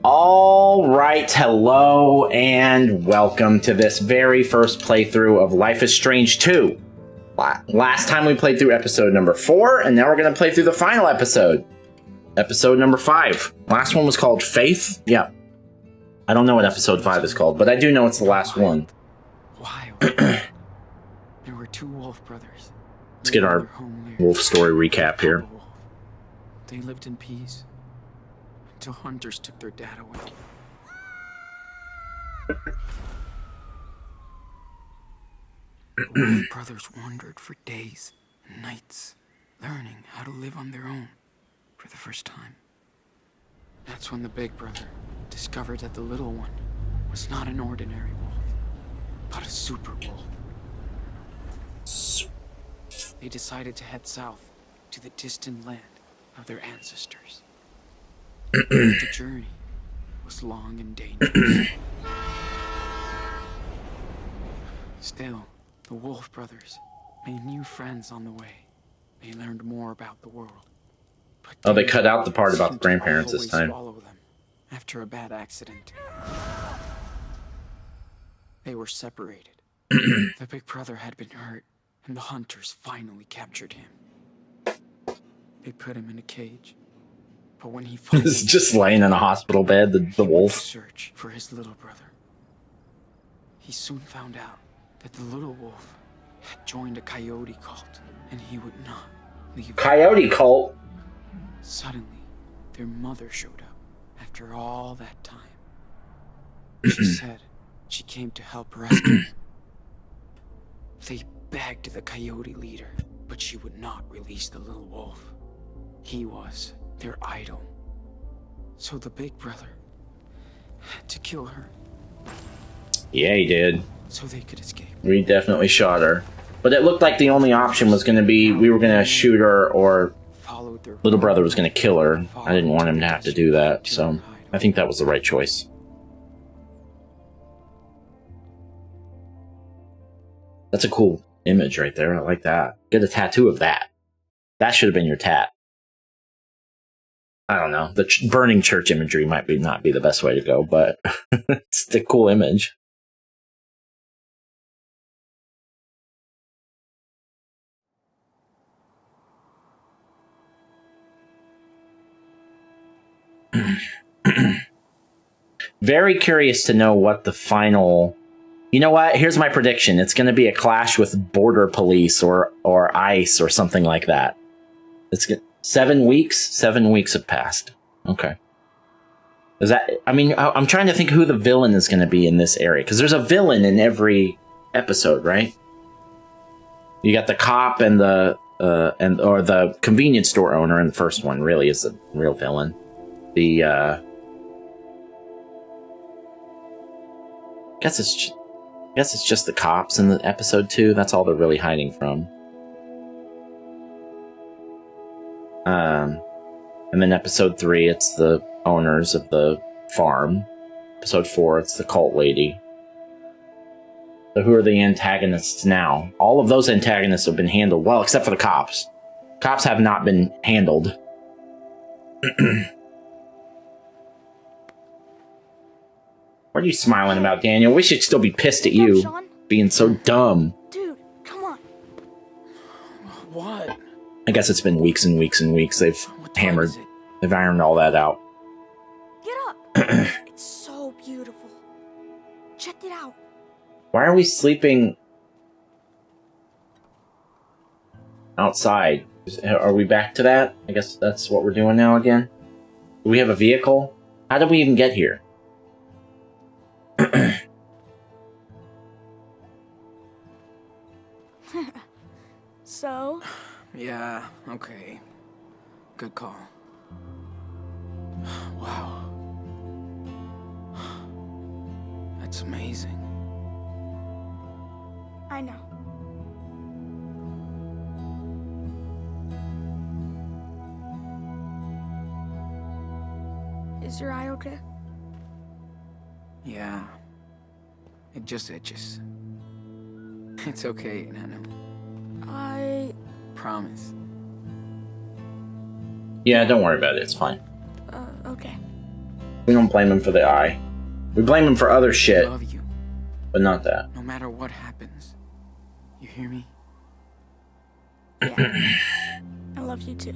All right, hello and welcome to this very first playthrough of Life is Strange 2. Last time we played through episode number 4, and now we're going to play through the final episode. Episode number 5. Last one was called Faith. Yeah. I don't know what episode 5 is called, but I do know it's the last one. Wild. There were two wolf brothers. Let's get our wolf story recap here. They lived in peace until hunters took their dad away. The wolf brothers wandered for days and nights, learning how to live on their own for the first time. That's when the big brother discovered that the little one was not an ordinary wolf, but a super wolf. They decided to head south to the distant land of their ancestors. The journey was long and dangerous. Still, the Wolf brothers made new friends on the way. They learned more about the world. But they cut out the part about the grandparents this time. Swallow them after a bad accident. They were separated. The big brother had been hurt, and the hunters finally captured him. They put him in a cage. But when he He's just laying in a hospital bed, the wolf. Search for his little brother. He soon found out that the little wolf had joined a coyote cult, and he would not leave. Coyote cult? Suddenly, their mother showed up after all that time. She said she came to help rescue him. They begged the coyote leader, but she would not release the little wolf. He was their idol. So the big brother had to kill her. Yeah, he did. So they could escape. We definitely shot her. But it looked like the only option was going to be we were going to shoot her or little brother was going to kill her. I didn't want him to have to do that, so I think that was the right choice. That's a cool image right there. I like that. Get a tattoo of that. That should have been your tat. I don't know. The burning church imagery might not be the best way to go, but it's a cool image. Very curious to know what the final... You know what? Here's my prediction. It's going to be a clash with border police or ICE or something like that. It's 7 weeks? 7 weeks have passed. Okay. Is that... I mean, I'm trying to think who the villain is going to be in this area. Because there's a villain in every episode, right? You got the cop and or the convenience store owner in the first one really is the real villain. The, guess it's just the cops in the episode 2. That's all they're really hiding from. And then episode 3, it's the owners of the farm. Episode 4, it's the cult lady. So who are the antagonists now? All of those antagonists have been handled well, except for the cops. Cops have not been handled. What are you smiling about, Daniel? We should still be pissed at you being so dumb. Dude, come on. What? I guess it's been weeks and weeks and weeks. They've hammered, they've ironed all that out. Get up. It's so beautiful. Check it out. Why are we sleeping outside? Are we back to that? I guess that's what we're doing now again. Do we have a vehicle? How did we even get here? So? Yeah, okay. Good call. Wow. That's amazing. I know. Is your eye okay? Yeah. It just itches. It's okay, Nana. I... Promise. Yeah, don't worry about it. It's fine. Okay. We don't blame him for the eye. We blame him for other I shit, love you, but not that. no matter what happens. You hear me? Yeah. I love you too.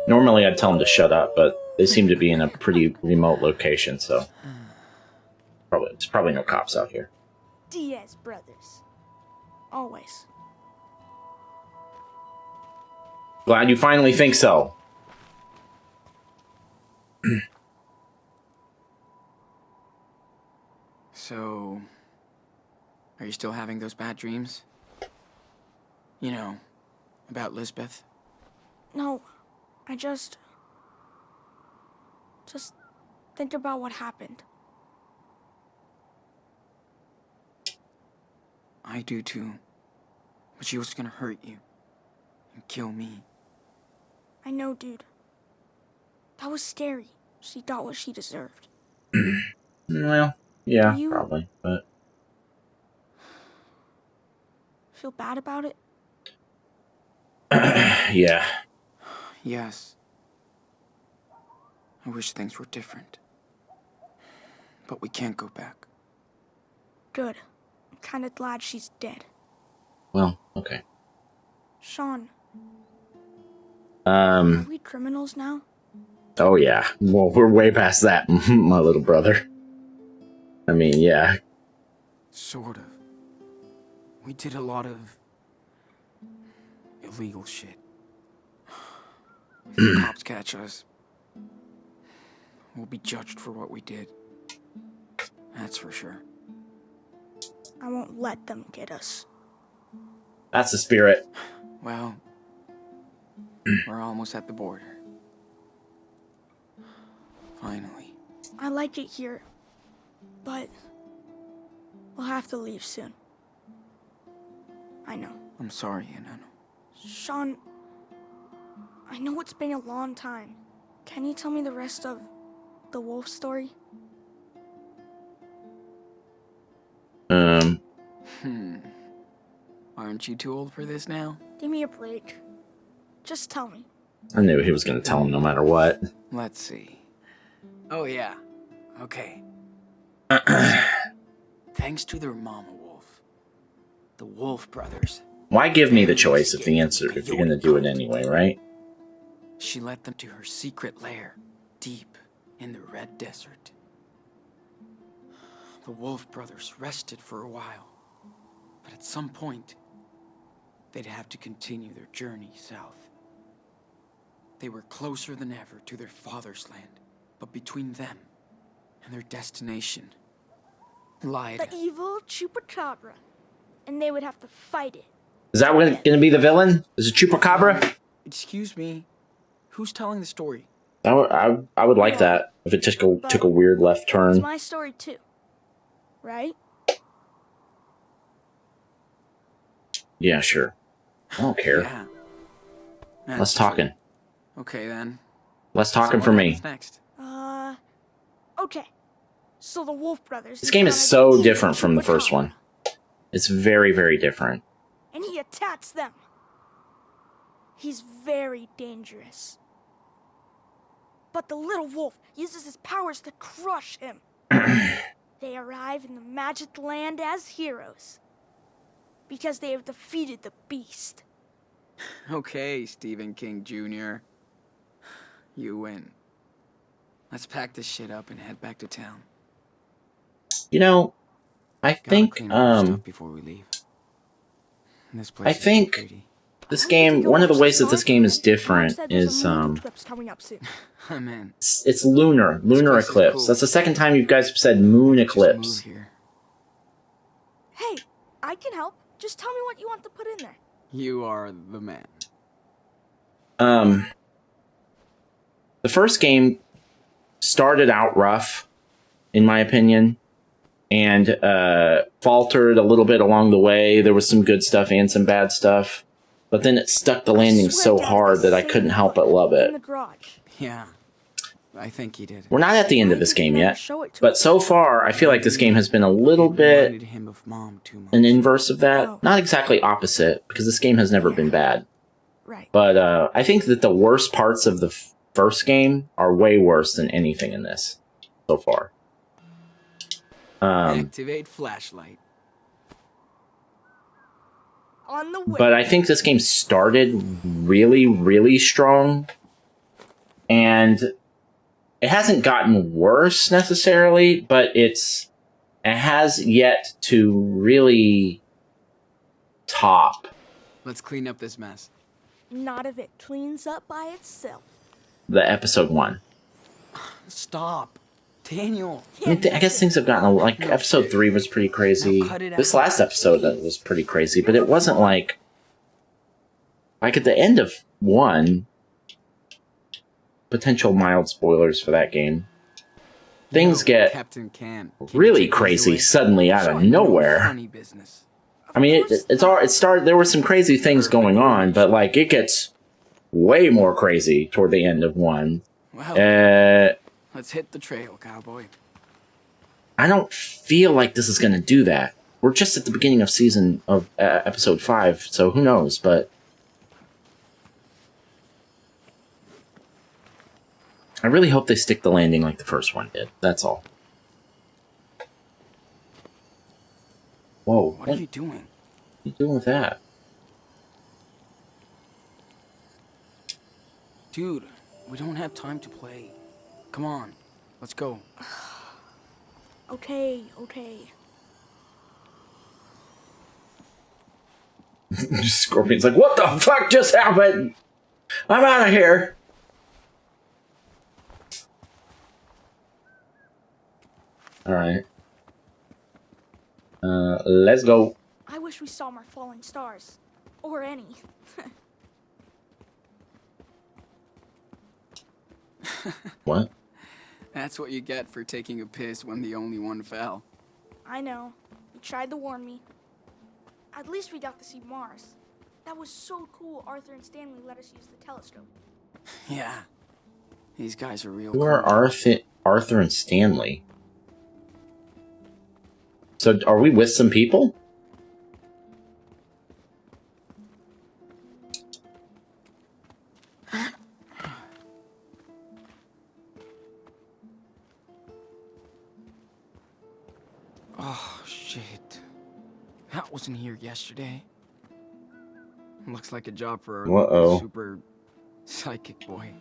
Normally I'd tell him to shut up, but they seem to be in a pretty remote location, so there's probably no cops out here. Diaz brothers. Always. Glad you finally think so. So, are you still having those bad dreams? You know, about Lisbeth? No, I just think about what happened. I do too. But she was gonna hurt you and kill me. I know, dude. That was scary. She got what she deserved. Well, yeah, Do you- probably, but Feel bad about it? yeah. Yes. I wish things were different. But we can't go back. Good. I'm kind of glad she's dead. Well, okay. Sean, are Um. we criminals now? Oh yeah. Well, we're way past that, my little brother. I mean, yeah. Sort of. We did a lot of illegal shit. If the cops catch us, we'll be judged for what we did. That's for sure. I won't let them get us. That's the spirit. Well, we're almost at the border. Finally. I like it here, but we'll have to leave soon. I know. I'm sorry, Enano. Sean, I know it's been a long time. Can you tell me the rest of the wolf story? Aren't you too old for this now? Give me a break. Just tell me. I knew he was going to tell him no matter what. Let's see. Oh, yeah. Okay. Thanks to their mama wolf, the Wolf brothers, Why give me the choice if the answer, if you're going to do it anyway, right? she led them to her secret lair, deep in the Red Desert. The Wolf brothers rested for a while, but at some point, they'd have to continue their journey south. They were closer than ever to their father's land, but between them and their destination lied. The evil chupacabra. And they would have to fight it. Is that going to be the villain? Is it Chupacabra? Excuse me, who's telling the story? I would like that if it just took a weird left It's turn. my story too. Right? Yeah, sure. I don't care. Yeah. Less That's talking. true. Okay then. Less talking So for what me. happens next? Okay. So the Wolf brothers. This game is encountered so the evil different from the first chupacabra, one. It's very, very different. And he attacks them. He's very dangerous. But the little wolf uses his powers to crush him. They arrive in the magic land as heroes. Because they have defeated the beast. Okay, Stephen King Jr. You win. Let's pack this shit up and head back to town. You know, I Gotta think clean up our stuff before we leave. This place I is too think pretty. this I game, need to go one of the watch ways that Star this game is Trek. Mom different said there's is a moon eclipse coming up soon. I'm in. it's lunar place is eclipse. cool. That's the second time you guys have said moon Just eclipse. move here. Hey, I can help. Just tell me what you want to put in there. You are the man. The first game started out rough, in my opinion, and faltered a little bit along the way. There was some good stuff and some bad stuff, but then it stuck the landing I swear so to God, hard the that I same couldn't help but book love In it. the garage. Yeah. I think he did. We're not at the end of Why this did you game never yet, show it to but us? so far, I feel like this game has been a little It bit reminded him of Mom too much. an inverse of that. Oh. Not exactly opposite, because this game has never been bad. Right. But I think that the worst parts of the first game are way worse than anything in this so far. Activate flashlight. On the way. But I think this game started really, really strong. And it hasn't gotten worse necessarily, but it has yet to really top Let's clean up this mess. Not if it cleans up by itself. the episode 1. Stop. Daniel. I mean, I guess things have gotten like episode 3 was pretty crazy. Now cut it This out. last episode was pretty crazy, but it wasn't like at the end of 1. Potential mild spoilers for that game. Things get Captain Can. really crazy suddenly out of nowhere. Funny business. I mean, it started. There were some crazy things going on, but like it gets way more crazy toward the end of 1. Well, let's hit the trail, cowboy. I don't feel like this is going to do that. We're just at the beginning of episode 5, so who knows? But I really hope they stick the landing like the first one did. That's all. Whoa! What are you doing? What are you doing with that? Dude, we don't have time to play. Come on, let's go. Okay. Scorpion's like, what the fuck just happened? I'm out of here. All right. Let's go. I wish we saw more falling stars. Or any. What? That's what you get for taking a piss when the only one fell. I know. You tried to warn me. At least we got to see Mars. That was so cool Arthur and Stanley let us use the telescope. Yeah. These guys are real Who are Arthur and Stanley? So are we with some people? Oh, shit. That wasn't here yesterday. Looks like a job for our Uh-oh. super psychic boy.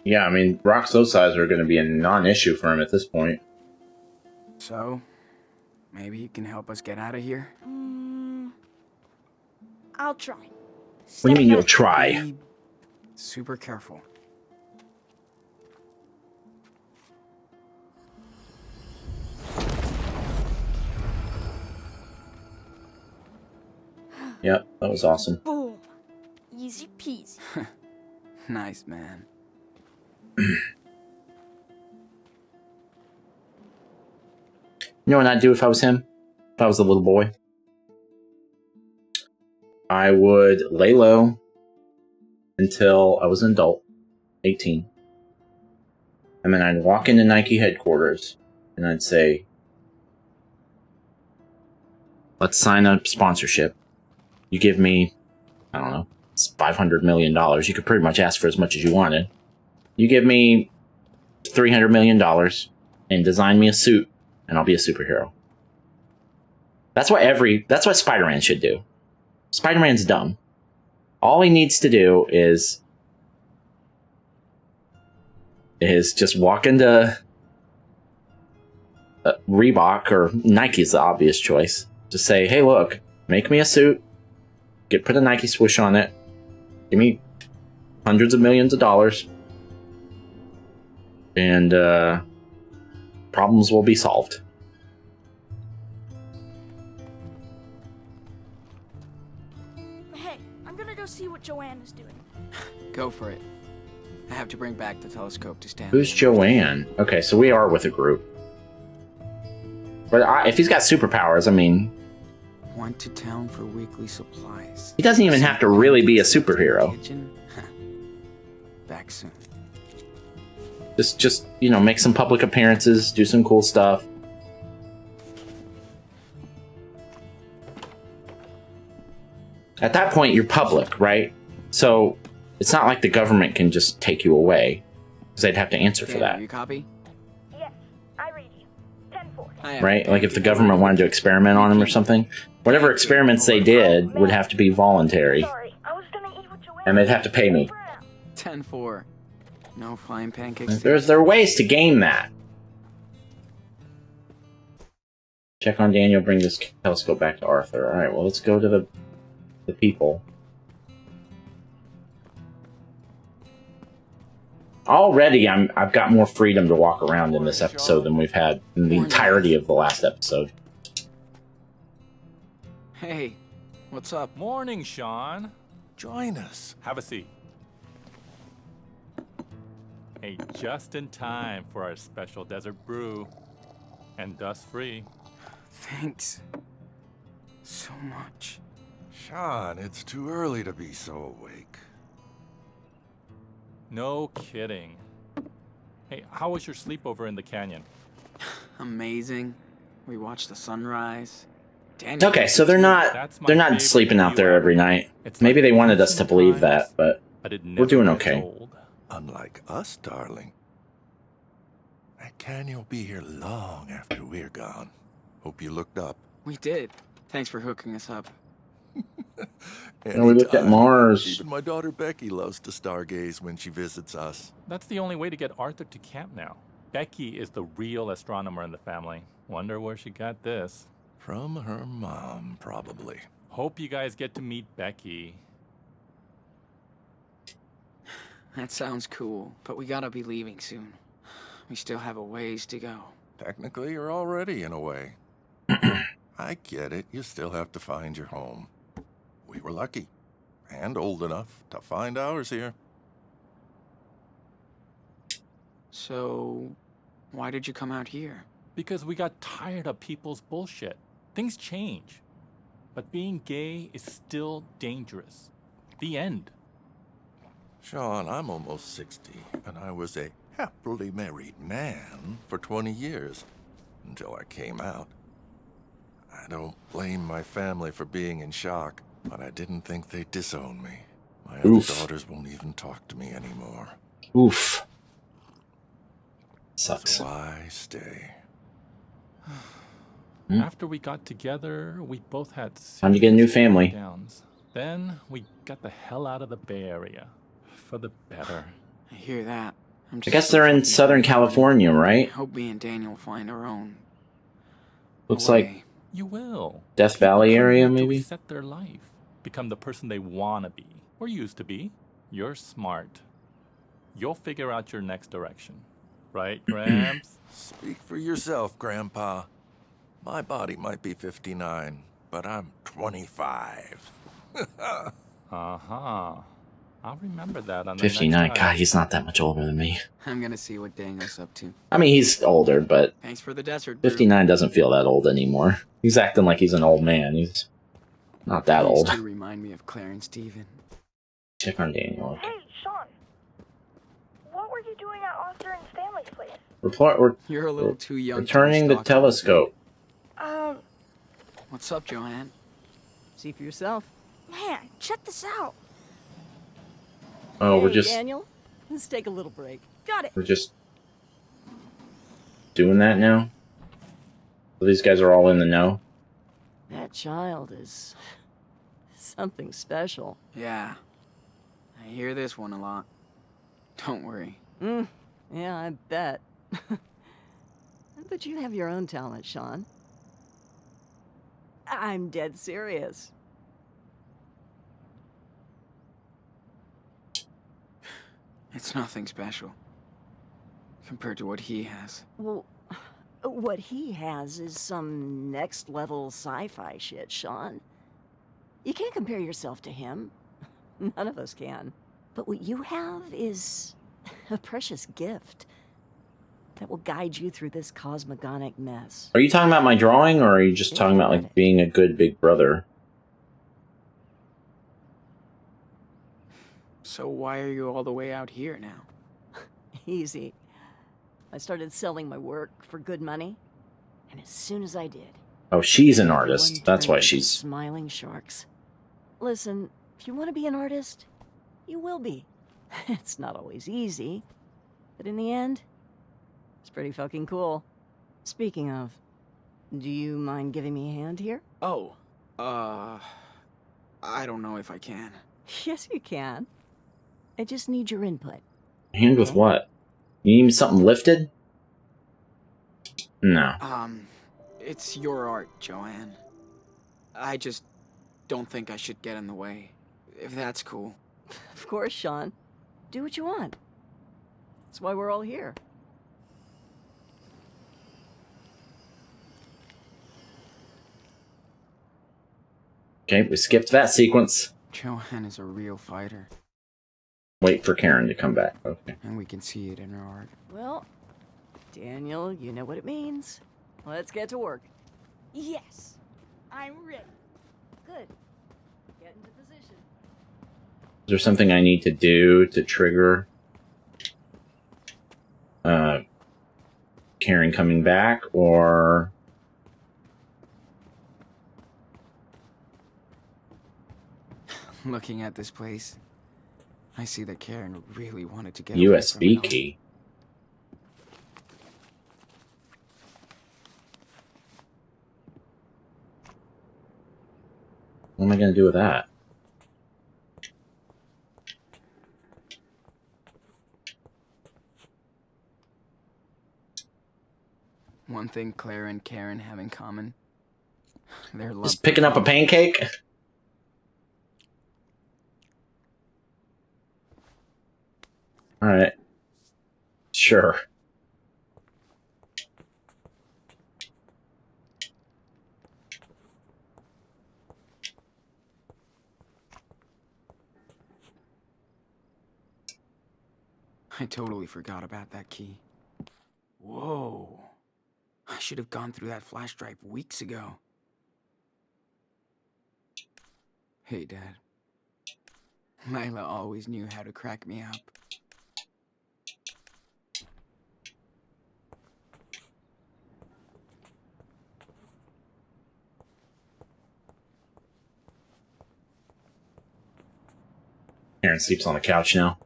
Yeah, I mean, rocks those size are going to be a non-issue for him at this point. So, maybe you can help us get out of here? I'll try. What do you mean you'll Step try? Be super careful. Yep, that was awesome. back. Boom. Easy peasy. Nice, man. You know what I'd do if I was him? If I was a little boy? I would lay low until I was an adult, 18. And then I'd walk into Nike headquarters and I'd say, let's sign a sponsorship. You give me, I don't know, it's $500 million. You could pretty much ask for as much as you wanted. You give me $300 million and design me a suit and I'll be a superhero. That's what Spider-Man should do. Spider-Man's dumb. All he needs to do is just walk into Reebok, or Nike's the obvious choice. Just say, hey, look, make me a suit, put a Nike swoosh on it, give me hundreds of millions of dollars, and problems will be solved. Hey, I'm gonna go see what Joanne is doing. Go for it. I have to bring back the telescope to Stanley. Who's Joanne? Okay, so we are with a group. But if he's got superpowers, I mean, Went to town for weekly supplies. he doesn't even have to really be a superhero. Kitchen? Back soon. Just you know, make some public appearances, do some cool stuff. At that point, you're public, right? So it's not like the government can just take you away, because they'd have to answer for that. You copy? Yes, I read you. 10-4. Right? Like if the government wanted to experiment on him or something, whatever experiments they did would have to be voluntary, Sorry, I was gonna eat what you ate. and they'd have to pay me. 10-4. No flying pancakes. There are ways to game that. Check on Daniel, bring this telescope back to Arthur. Alright, well, let's go to the people. Already, I've got more freedom to walk around in this episode than we've had in the entirety of the last episode. Hey, what's up? Morning, Sean. Join us. Have a seat. Hey, just in time for our special desert brew. And dust-free. Thanks. So much. Sean, it's too early to be so awake. No kidding. Hey, how was your sleepover in the canyon? Amazing. We watched the sunrise. Daniel, Okay, so they're not sleeping out there every night. Maybe they wanted us to believe that, but we're doing okay. Unlike us, darling. That canyon will be here long after we're gone. Hope you looked up. We did. Thanks for hooking us up. And we looked at Mars. Even my daughter Becky loves to stargaze when she visits us. That's the only way to get Arthur to camp now. Becky is the real astronomer in the family. Wonder where she got this. From her mom, probably. Hope you guys get to meet Becky. That sounds cool, but we gotta be leaving soon. We still have a ways to go. Technically, you're already in a way. I get it. You still have to find your home. We were lucky. And old enough to find ours here. So, why did you come out here? Because we got tired of people's bullshit. Things change. But being gay is still dangerous. The end. Sean, I'm almost 60, and I was a happily married man for 20 years, until I came out. I don't blame my family for being in shock, but I didn't think they'd disown me. My other daughters won't even talk to me anymore. Oof. Sucks. So I stay. After we got together, we both had Time to get a new family. downs. Then we got the hell out of the Bay Area. For the better. I hear that. I guess they're in Southern California, I right? hope me and Daniel find our own. Looks way. like You will. Death Valley People come area, here to maybe? reset their life. Become the person they want to be. Or used to be. You're smart. You'll figure out your next direction. Right, Gramps? Speak for yourself, Grandpa. My body might be 59, but I'm 25. Uh-huh. I'll remember that on the 59. next God, time. he's not that much older than me. I'm gonna see what Daniel's up to. I mean, he's older, but Thanks for the desert brew. 59 doesn't feel that old anymore. He's acting like he's an old man. He's not that Please old. do remind me of Claire and Steven. Check on Daniel. Hey, Sean. What were you doing at Arthur and Stanley's place? We're You're a little too young. to returning the stalk telescope. Um, What's up, Joanne? See for yourself. man, check this out. Oh, Hey, we're just Daniel, let's take a little break. Got it. we're just doing that now. So these guys are all in the know. That child is something special. Yeah. I hear this one a lot. Don't worry. Yeah, I bet. But you have your own talent, Sean. I'm dead serious. It's nothing special. Compared to what he has. Well, what he has is some next-level sci-fi shit, Sean. You can't compare yourself to him. None of us can. But what you have is a precious gift that will guide you through this cosmogonic mess. Are you talking about my drawing, or are you just talking about like being a good big brother? So why are you all the way out here now? Easy. I started selling my work for good money, and as soon as I did, Oh, she's an everyone artist. That's turned why into she's... smiling sharks. Listen, if you want to be an artist, you will be. It's not always easy, but in the end, it's pretty fucking cool. Speaking of, do you mind giving me a hand here? Oh, I don't know if I can. Yes, you can. I just need your input. Hand with Okay. what? You need something lifted? No. It's your art, Joanne. I just don't think I should get in the way, if that's cool. Of course, Sean. Do what you want. That's why we're all here. Okay, we skipped that sequence. Joanne is a real fighter, Wait for Karen to come back. Okay. and we can see it in her art. Well, Daniel, you know what it means. Let's get to work. Yes, I'm ready. Good. Get into position. Is there something I need to do to trigger Karen coming back, or... Looking at this place, I see that Karen really wanted to get away from it USB all. key? What am I going to do with that? One thing Claire and Karen have in common, their love. Just picking up a pancake? Alright. Sure. I totally forgot about that key. Whoa. I should have gone through that flash drive weeks ago. Hey, Dad. Lila always knew how to crack me up. Karen sleeps on the couch now.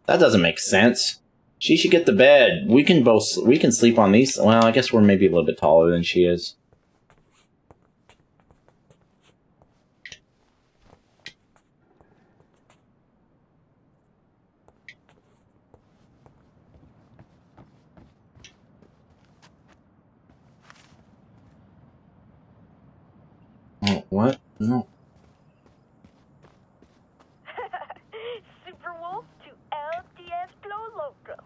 That doesn't make sense. She should get the bed. We can sleep on these. Well, I guess we're maybe a little bit taller than she is. Oh, what? No. Super Wolf to El Diablo Loco.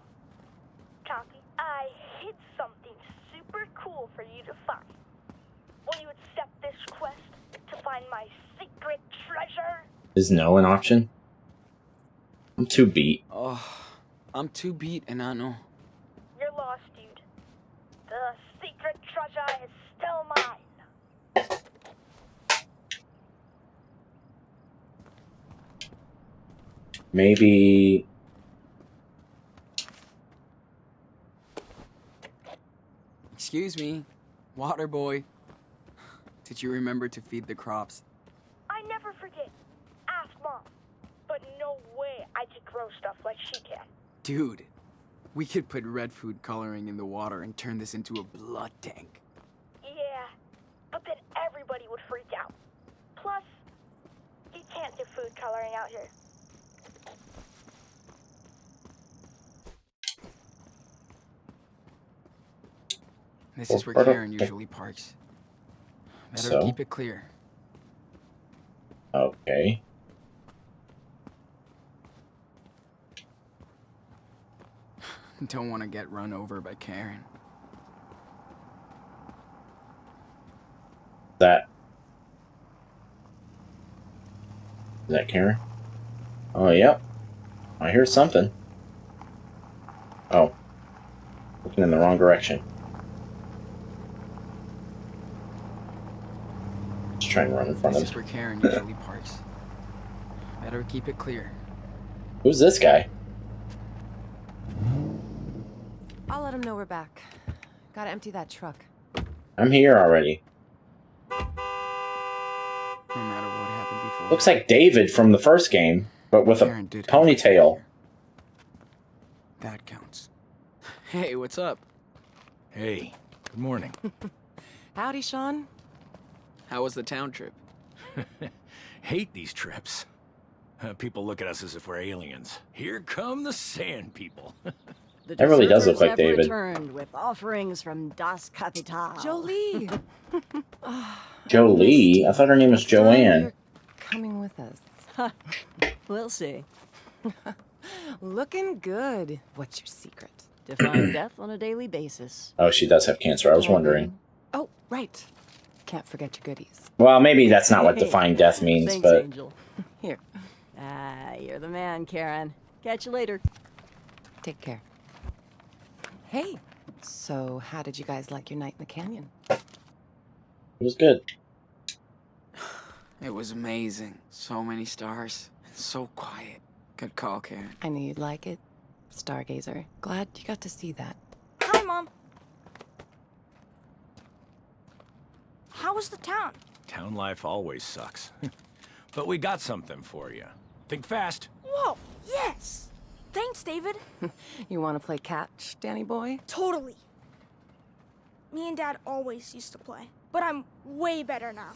Copy. I hid something super cool for you to find. Will you accept this quest to find my secret treasure? Is no an option? I'm too beat. Oh, I'm too beat, Enano. You're lost, dude. The secret treasure is still mine. Maybe... Excuse me, water boy. Did you remember to feed the crops? I never forget. Ask Mom. But no way I could grow stuff like she can. Dude, we could put red food coloring in the water and turn this into a blood tank. Yeah, but then everybody would freak out. Plus, you can't do food coloring out here. This is where Karen usually parks. Better So? keep it clear. Okay. Don't want to get run over by Karen. Is that Karen? Oh, yep. I hear something. Oh. Looking in the wrong direction. Just trying to run in front This of is him. where Karen usually parks. Better keep it clear. Who's this guy? I'll let him know we're back. Gotta empty that truck. I'm here already. No matter what happened before. Looks like David from the first game, but with a Karen did have to be ponytail. here. That counts. Hey, what's up? Hey, good morning. Howdy, Sean. How was the town trip? Hate these trips. People look at us as if we're aliens. Here come the sand people. The That really does look deserters like have David. returned with offerings from Das Kapital. Jolie. Jolie? I thought her name was Joanne. You're coming with us. We'll see. Looking good. What's your secret? Defying death on a daily basis. Oh, she does have cancer. I was wondering. Oh, right. Can't forget your goodies. Well, maybe that's not what defying death means, Thanks, but Angel. Here, You're the man, Karen. Catch you later. take care. Hey, so how did you guys like your night in the canyon? it was good. It was amazing. So many stars. And so quiet. Good call, Karen. I knew you'd like it. Stargazer. Glad you got to see that. Hi, Mom. How was the town? Town life always sucks. But we got something for you. Think fast. Whoa, yes! Thanks, David. You want to play catch, Danny boy? Totally. Me and Dad always used to play, but I'm way better now.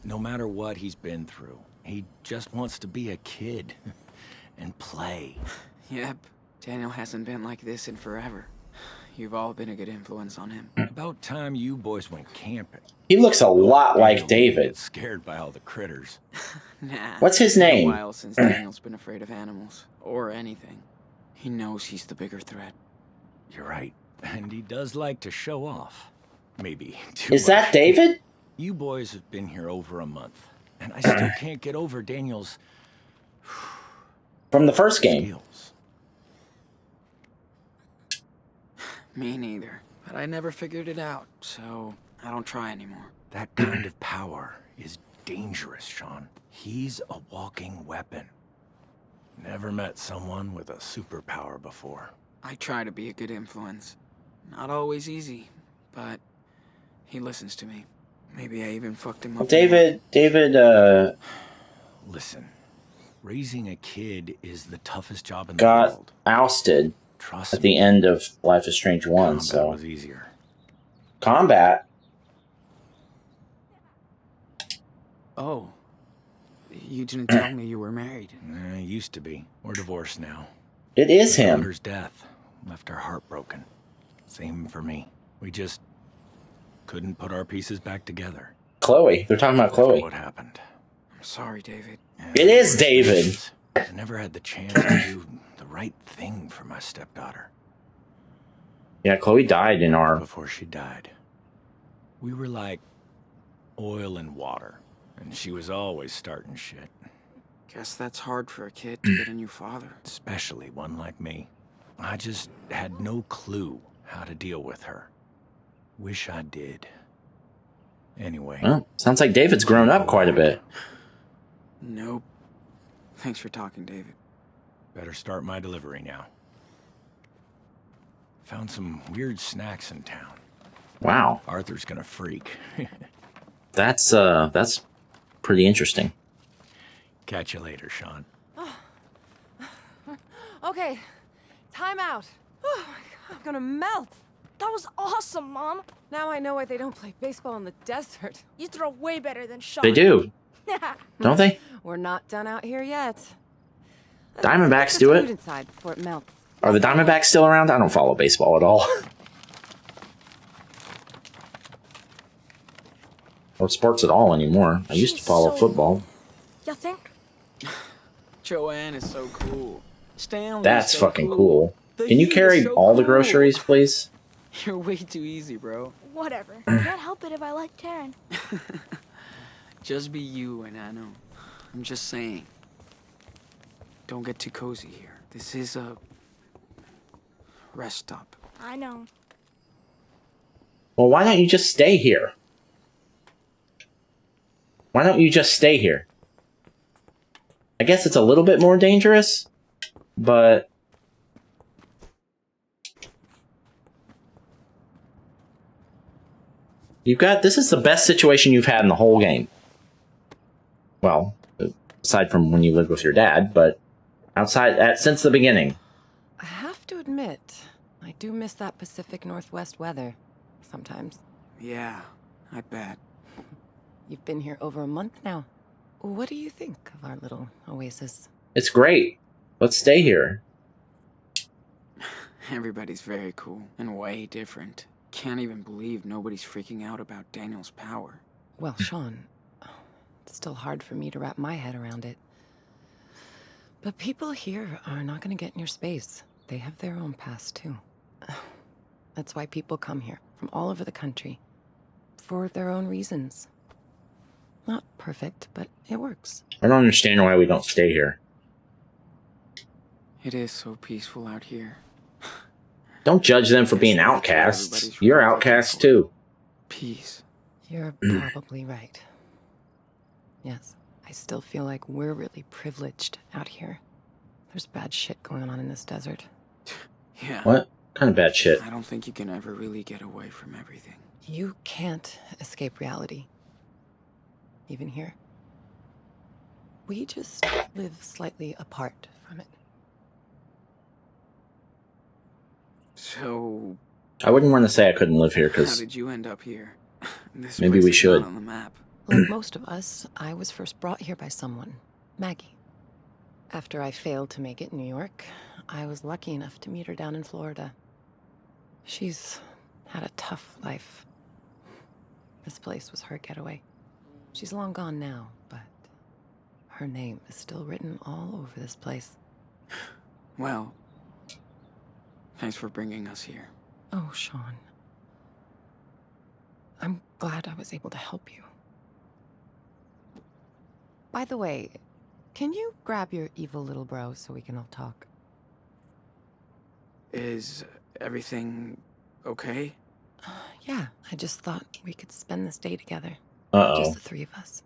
No matter what he's been through, he just wants to be a kid and play. Yep. Daniel hasn't been like this in forever. You've all been a good influence on him. About time you boys went camping. He looks a lot like Daniel David. gets scared by all the critters. Nah. What's his It's been name? a while since Daniel's been afraid of animals. Or anything. He knows he's the bigger threat. You're right. And he does like to show off. Maybe too Is that much. David? You boys have been here over a month, and I still can't get over Daniel's From the first game. skills. Me neither. But I never figured it out, so I don't try anymore. That kind of power is dangerous, Sean. He's a walking weapon. Never met someone with a superpower before. I try to be a good influence. Not always easy, but he listens to me. Maybe I even fucked him up. David, Listen, raising a kid is the toughest job in the got world. ousted Trust at the me, end of Life is Strange 1, combat so. was easier. Combat? Oh. You didn't tell me you were married. Used to be. We're divorced now. It is My him. daughter's death left her heartbroken. Same for me. We just couldn't put our pieces back together. Chloe. They're talking about After Chloe. what happened? I'm sorry, David. It is David. I never had the chance to do the right thing for my stepdaughter. Yeah, Chloe died in our... Before she died, we were like oil and water, and she was always starting shit, Guess that's hard for a kid to get a new father. especially one like me. I just had no clue how to deal with her. Wish I did. Anyway. Well, sounds like David's grown up quite a bit. Nope. Thanks for talking, David. Better start my delivery now. Found some weird snacks in town. Wow. Arthur's gonna freak. That's pretty interesting. Catch you later, Sean. Okay, time out. Oh my God, I'm gonna melt. That was awesome, Mom. Now I know why they don't play baseball in the desert. You throw way better than Sean. They do, don't they? We're not done out here yet. Diamondbacks Let's do put it. food inside before it melts. Are the Diamondbacks still around? I don't follow baseball at all. Or sports at all anymore. I used to She's follow so football. You think? Joanne is so cool. Stanley. That's is so fucking cool. The Can you heat is carry so all the cool. groceries, please? You're way too easy, bro. Whatever. Can't help it if I like Karen. Just be you and I know. I'm just saying. Don't get too cozy here. This is a rest stop. I know. Well, why don't you just stay here? Why don't you just stay here? I guess it's a little bit more dangerous. But this is the best situation you've had in the whole game. Well, aside from when you lived with your dad, but since the beginning. I have to admit, I do miss that Pacific Northwest weather sometimes. Yeah, I bet. You've been here over a month now. What do you think of our little oasis? It's great. Let's stay here. Everybody's very cool and way different. Can't even believe nobody's freaking out about Daniel's power. Well, Sean, it's still hard for me to wrap my head around it. But people here are not going to get in your space. They have their own past, too. That's why people come here from all over the country. For their own reasons. Not perfect, but it works. I don't understand why we don't stay here. It is so peaceful out here. Don't judge them for being outcasts. You're outcasts too. Peace. You're probably right. Yes, I still feel like we're really privileged out here. There's bad shit going on in this desert. Yeah. What kind of bad shit? I don't think you can ever really get away from everything. You can't escape reality. Even here. We just live slightly apart from it. So, I wouldn't want to say I couldn't live here how because did you end up here? This maybe place we is should. not on the map. Like most of us, I was first brought here by someone, Maggie. After I failed to make it in New York, I was lucky enough to meet her down in Florida. She's had a tough life. This place was her getaway. She's long gone now, but her name is still written all over this place. Well, thanks for bringing us here. Oh, Sean. I'm glad I was able to help you. By the way, can you grab your evil little bro so we can all talk? Is everything okay? Yeah, I just thought we could spend this day together. Uh-oh. Just the three of us.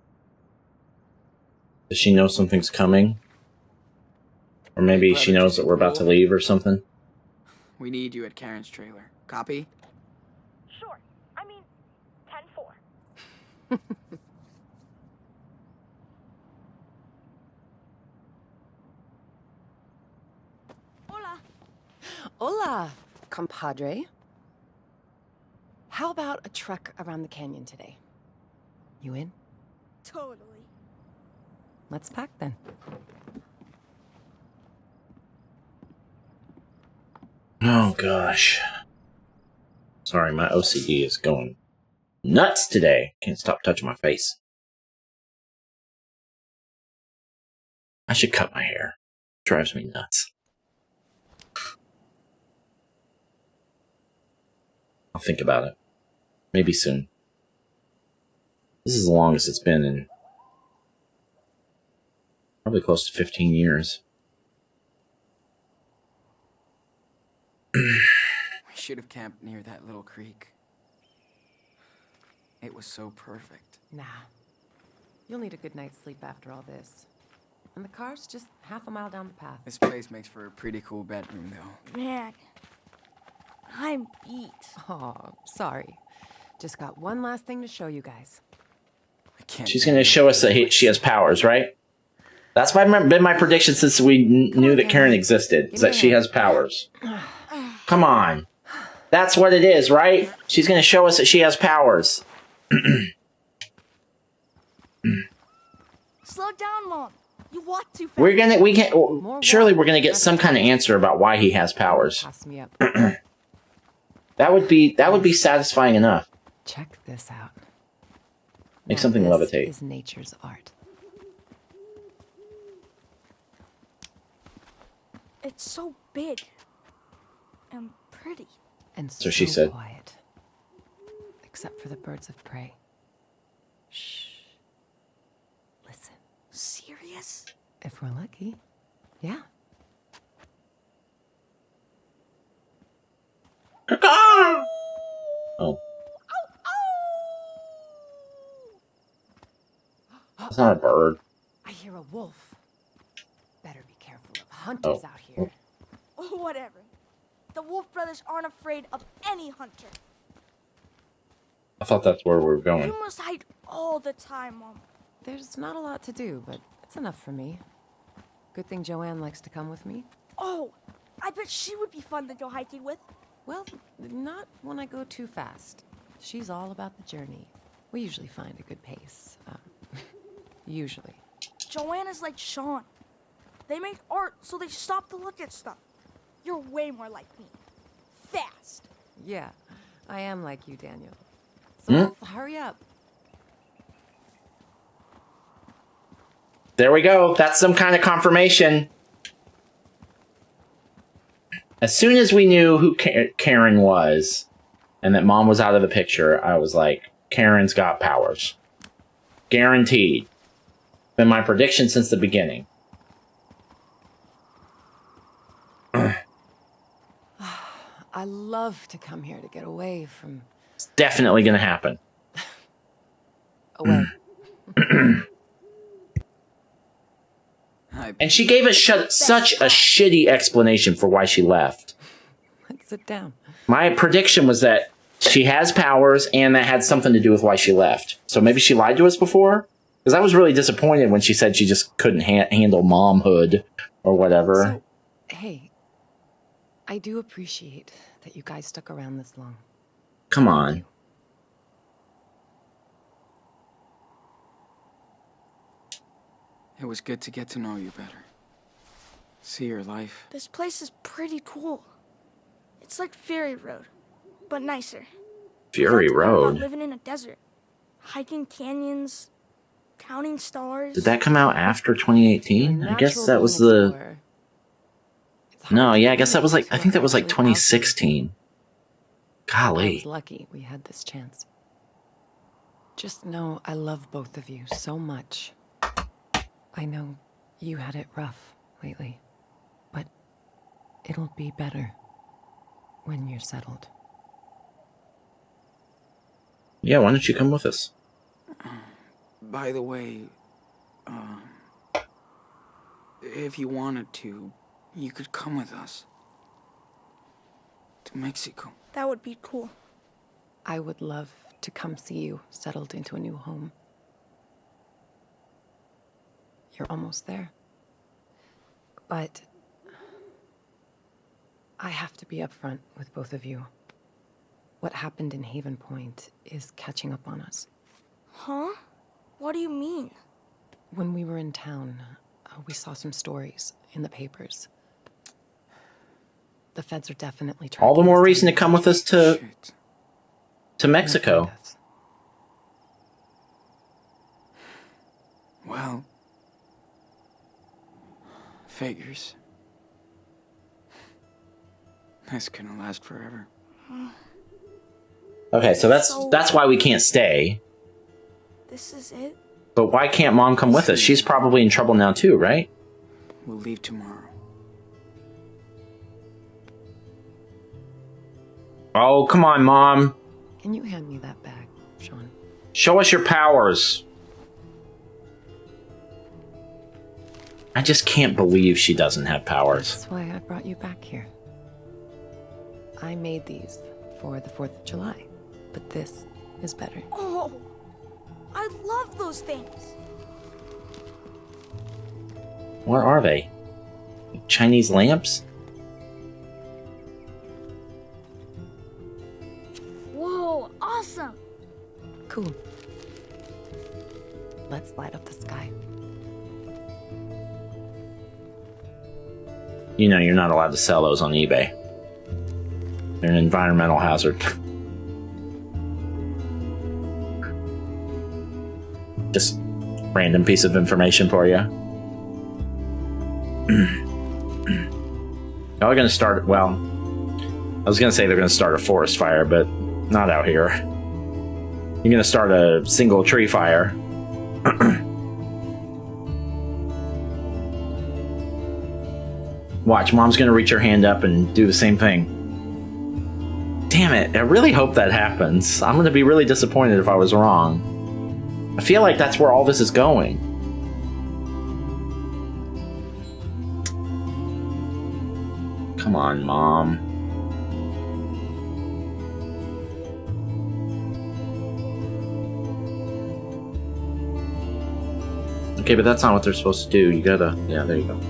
Does she know something's coming? Or maybe Hey, she brother, knows that we're about to leave or something? We need you at Karen's trailer. Copy? Sure. I mean, 10-4. Hola. Hola, compadre. How about a trek around the canyon today? You in? Totally. Let's pack then. Oh, gosh. Sorry, my OCD is going nuts today. Can't stop touching my face. I should cut my hair. Drives me nuts. I'll think about it. Maybe soon. This is the longest it's been in probably close to 15 years. We should have camped near that little creek. It was so perfect. Nah. You'll need a good night's sleep after all this. And the car's just half a mile down the path. This place makes for a pretty cool bedroom, though. Man, I'm beat. Oh, sorry. Just got one last thing to show you guys. I can't. She's going to show us that she has powers, right? That's been my prediction since we knew that Karen existed, is that she has powers. Come on. That's what it is, right? She's going to show us that she has powers. Slow down, Mom. You walk too fast. Surely we're going to get some kind of answer about why he has powers. Pass me up. That would be satisfying enough. Check this out. Make Now, something this levitate. is nature's art. It's so big and pretty. And So she said. Quiet. Except for the birds of prey. Shh. Listen. Serious? If we're lucky. Yeah. Oh. That's not a bird. I hear a wolf. Better be careful of hunters out here. Whatever. The Wolf Brothers aren't afraid of any hunter. I thought that's where we were going. You must hide all the time, Mom. There's not a lot to do, but it's enough for me. Good thing Joanne likes to come with me. Oh, I bet she would be fun to go hiking with. Well, not when I go too fast. She's all about the journey. We usually find a good pace. Usually. Joanna's like Sean. They make art so they stop to look at stuff. You're way more like me. Fast. Yeah, I am like you, Daniel. So let's hurry up. There we go. That's some kind of confirmation. As soon as we knew who Karen was, and that Mom was out of the picture, I was like, Karen's got powers. Guaranteed. Been my prediction since the beginning. I love to come here to get away from... It's definitely going to happen. Away. And she gave us such a shitty explanation for why she left. Let's sit down. My prediction was that she has powers and that had something to do with why she left. So maybe she lied to us before? Because I was really disappointed when she said she just couldn't handle momhood or whatever. So, hey, I do appreciate that you guys stuck around this long. Come on. It was good to get to know you better. See your life. This place is pretty cool. It's like Fury Road, but nicer. Fury I learned about Road? living in a desert, hiking canyons, counting stars. Did that come out after 2018? I guess that was the... No, yeah, I guess that was like... I think that was like 2016. I Golly. was lucky we had this chance. Just know I love both of you so much. I know you had it rough lately, but it'll be better when you're settled. Yeah, why don't you come with us? By the way, if you wanted to, you could come with us. To Mexico. That would be cool. I would love to come see you settled into a new home. You're almost there. But I have to be upfront with both of you. What happened in Haven Point is catching up on us. Huh? What do you mean? When we were in town, we saw some stories in the papers. The feds are definitely trying. All the more reason to come with us to Shit. Mexico. Well, figures. That's gonna last forever. Okay, so that's why we can't stay. This is it? But why can't Mom come with us? She's probably in trouble now too, right? We'll leave tomorrow. Oh, come on, Mom. Can you hand me that bag, Sean? Show us your powers. I just can't believe she doesn't have powers. That's why I brought you back here. I made these for the 4th of July, but this is better. Oh, I love those things. What are they? Chinese lamps? Whoa, awesome. Cool. Let's light up the sky. You know you're not allowed to sell those on eBay. They're an environmental hazard. Just random piece of information for you. Y'all are gonna start, well, I was gonna say they're gonna start a forest fire, but not out here. You're gonna start a single tree fire. Watch, Mom's gonna reach her hand up and do the same thing. Damn it, I really hope that happens. I'm gonna be really disappointed if I was wrong. I feel like that's where all this is going. Come on, Mom. Okay, but that's not what they're supposed to do. You gotta... Yeah, there you go.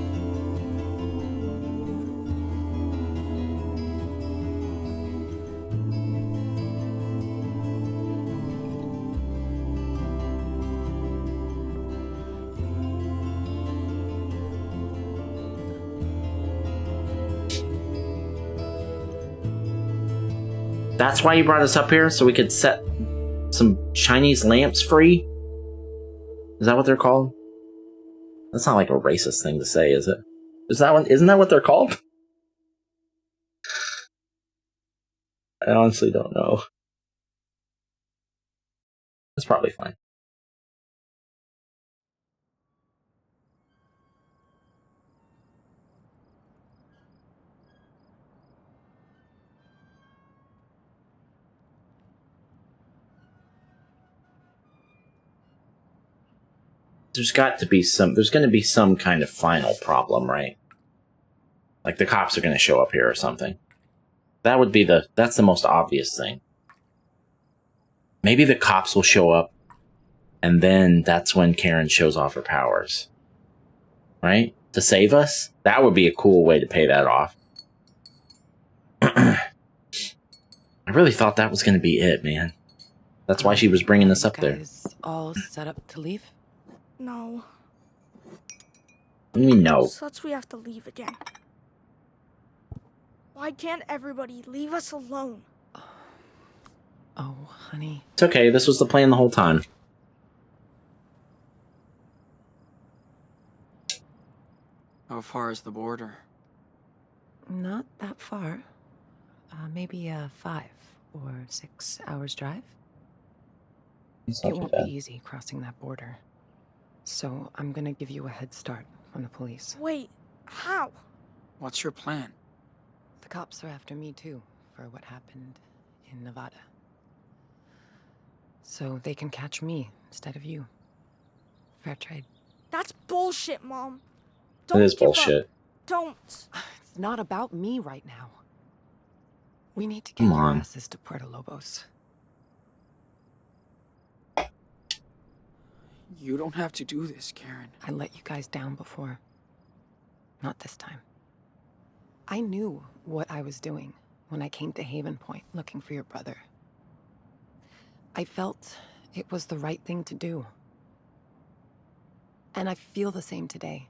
That's why you brought us up here? So we could set some Chinese lamps free? Is that what they're called? That's not like a racist thing to say, is it? Isn't that what they're called? I honestly don't know. That's probably fine. There's going to be some kind of final problem, right? Like the cops are going to show up here or something. That's the most obvious thing. Maybe the cops will show up, and then that's when Karen shows off her powers. Right? To save us? That would be a cool way to pay that off. I really thought that was going to be it, man. That's why she was bringing us up there. Guys all set up to leave? No. What do you mean, no? Such we have to leave again. Why can't everybody leave us alone? Oh, honey. It's okay. This was the plan the whole time. How far is the border? Not that far. Maybe a 5 or 6 hours drive. It's not It too won't bad. be easy crossing that border. So I'm gonna give you a head start from the police. Wait, how? What's your plan? The cops are after me too, for what happened in Nevada. So they can catch me instead of you. Fair trade. That's bullshit, Mom. It is give up. bullshit. Don't. It's not about me right now. We need to get Come your on. asses to Puerto Lobos. You don't have to do this, Karen. I let you guys down before. Not this time. I knew what I was doing when I came to Haven Point looking for your brother. I felt it was the right thing to do. And I feel the same today.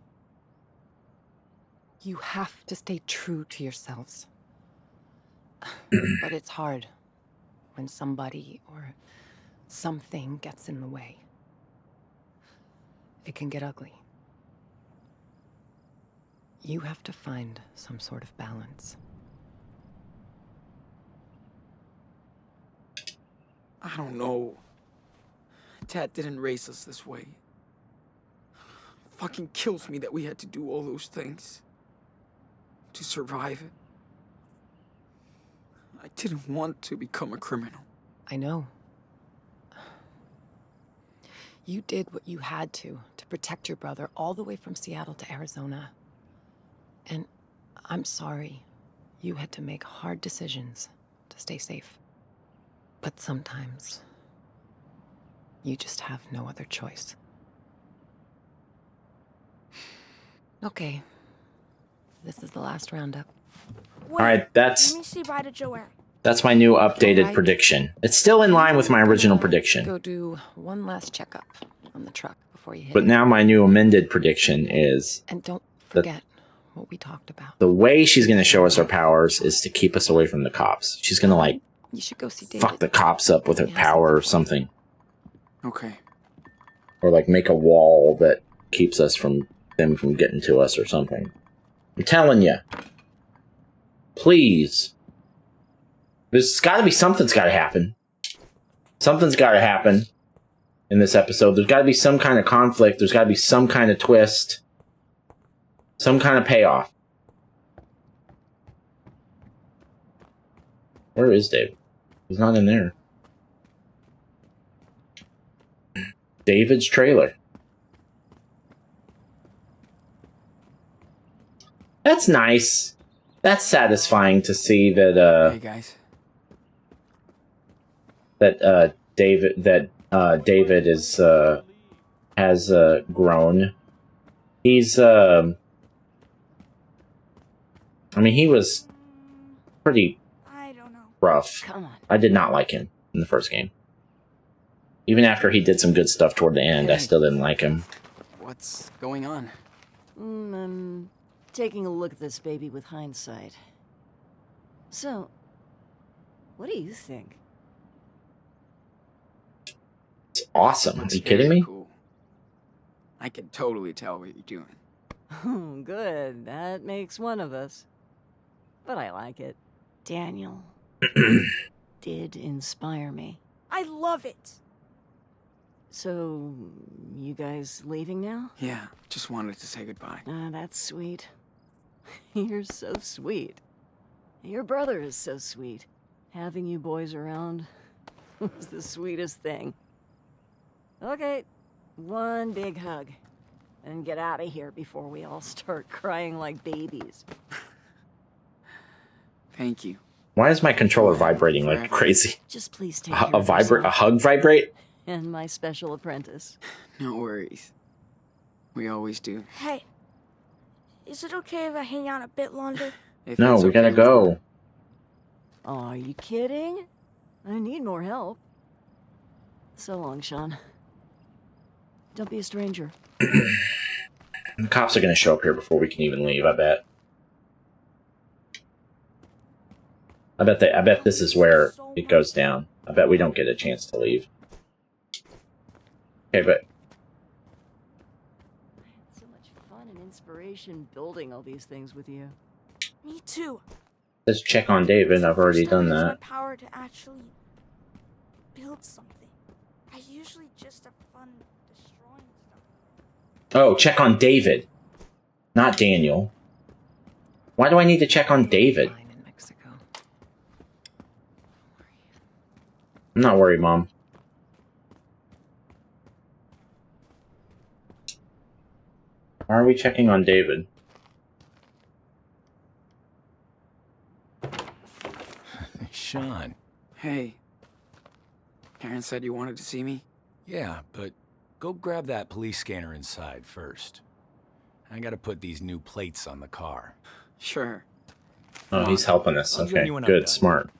You have to stay true to yourselves. But it's hard when somebody or something gets in the way. It can get ugly. You have to find some sort of balance. I don't know. Dad didn't raise us this way. Fucking kills me that we had to do all those things. To survive it. I didn't want to become a criminal. I know. You did what you had to protect your brother all the way from Seattle to Arizona. And I'm sorry you had to make hard decisions to stay safe. But sometimes you just have no other choice. Okay. This is the last roundup. Wait, All right, let me say bye to Joanne. that's my new updated Alright. prediction. It's still in line with my original Gonna prediction. Go do one last checkup on the truck before you hit But it. now my new amended prediction is And don't forget what we talked about. the way she's going to show us her powers is to keep us away from the cops. She's going to, like, You should go see David. fuck the cops up with her He has power or something. something. Okay. Or, like, make a wall that keeps us from them from getting to us or something. I'm telling you. Please. There's got to be something's got to happen. Something's got to happen in this episode. There's got to be some kind of conflict. There's got to be some kind of twist. Some kind of payoff. Where is Dave? He's not in there. David's trailer. That's nice. That's satisfying to see that Hey guys. David is has grown. He's I mean, he was pretty I don't know. rough. Come on. I did not like him in the first game. Even after he did some good stuff toward the end, I still didn't like him. What's going on? I'm taking a look at this baby with hindsight. So, what do you think? It's awesome. Are Looks you kidding very me? Cool. I can totally tell what you're doing. Oh, good. That makes one of us. But I like it. Daniel did inspire me. I love it. So, you guys leaving now? Yeah, just wanted to say goodbye. Ah, that's sweet. You're so sweet. Your brother is so sweet. Having you boys around was the sweetest thing. Okay, one big hug. And get out of here before we all start crying like babies. Thank you. Why is my controller vibrating like Forever. crazy? Just please take care of A yourself hug vibrate? and my special apprentice. No worries. We always do. Hey, is it okay if I hang out a bit longer? If No, it's we gotta okay with go. Oh, are you kidding? I need more help. So long, Sean. Don't be a stranger. The cops are gonna show up here before we can even leave, I bet. I bet this is where it goes down. I bet we don't get a chance to leave. Okay, but So much fun and inspiration building all these things with you. Me too. let's check on David. It's the I've already first time done I use that. my power to actually build something. I usually just have fun destroying stuff. Oh, check on David. Not Daniel. Why do I need to check on David? Fine in Mexico. I'm not worried, Mom. Why are we checking on David? Sean. Hey. Karen said you wanted to see me? Yeah, but go grab that police scanner inside first. I gotta put these new plates on the car. Sure. Oh, he's helping us. I'll join Okay, you when I'm good, done. smart.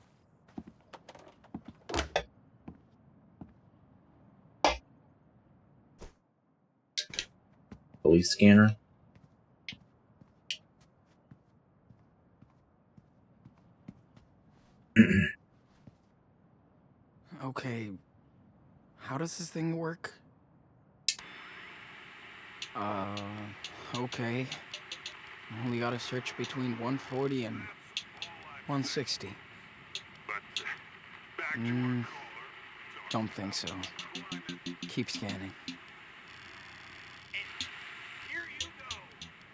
Police scanner. Okay. How does this thing work? Okay. Only gotta search between 140 and 160. Don't think so. Keep scanning. Here you go.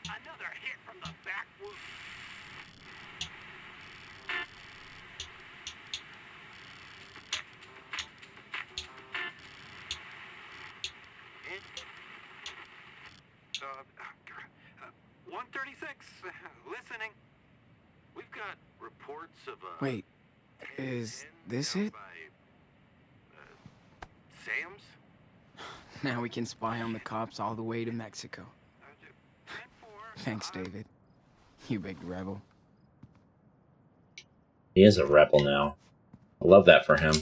Another hit from the backwoods. Uh, 136. Listening. We've got reports of a. Wait, is this it? By, Sam's? Now we can spy on the cops all the way to Mexico. Thanks, David. You big rebel. He is a rebel now. I love that for him.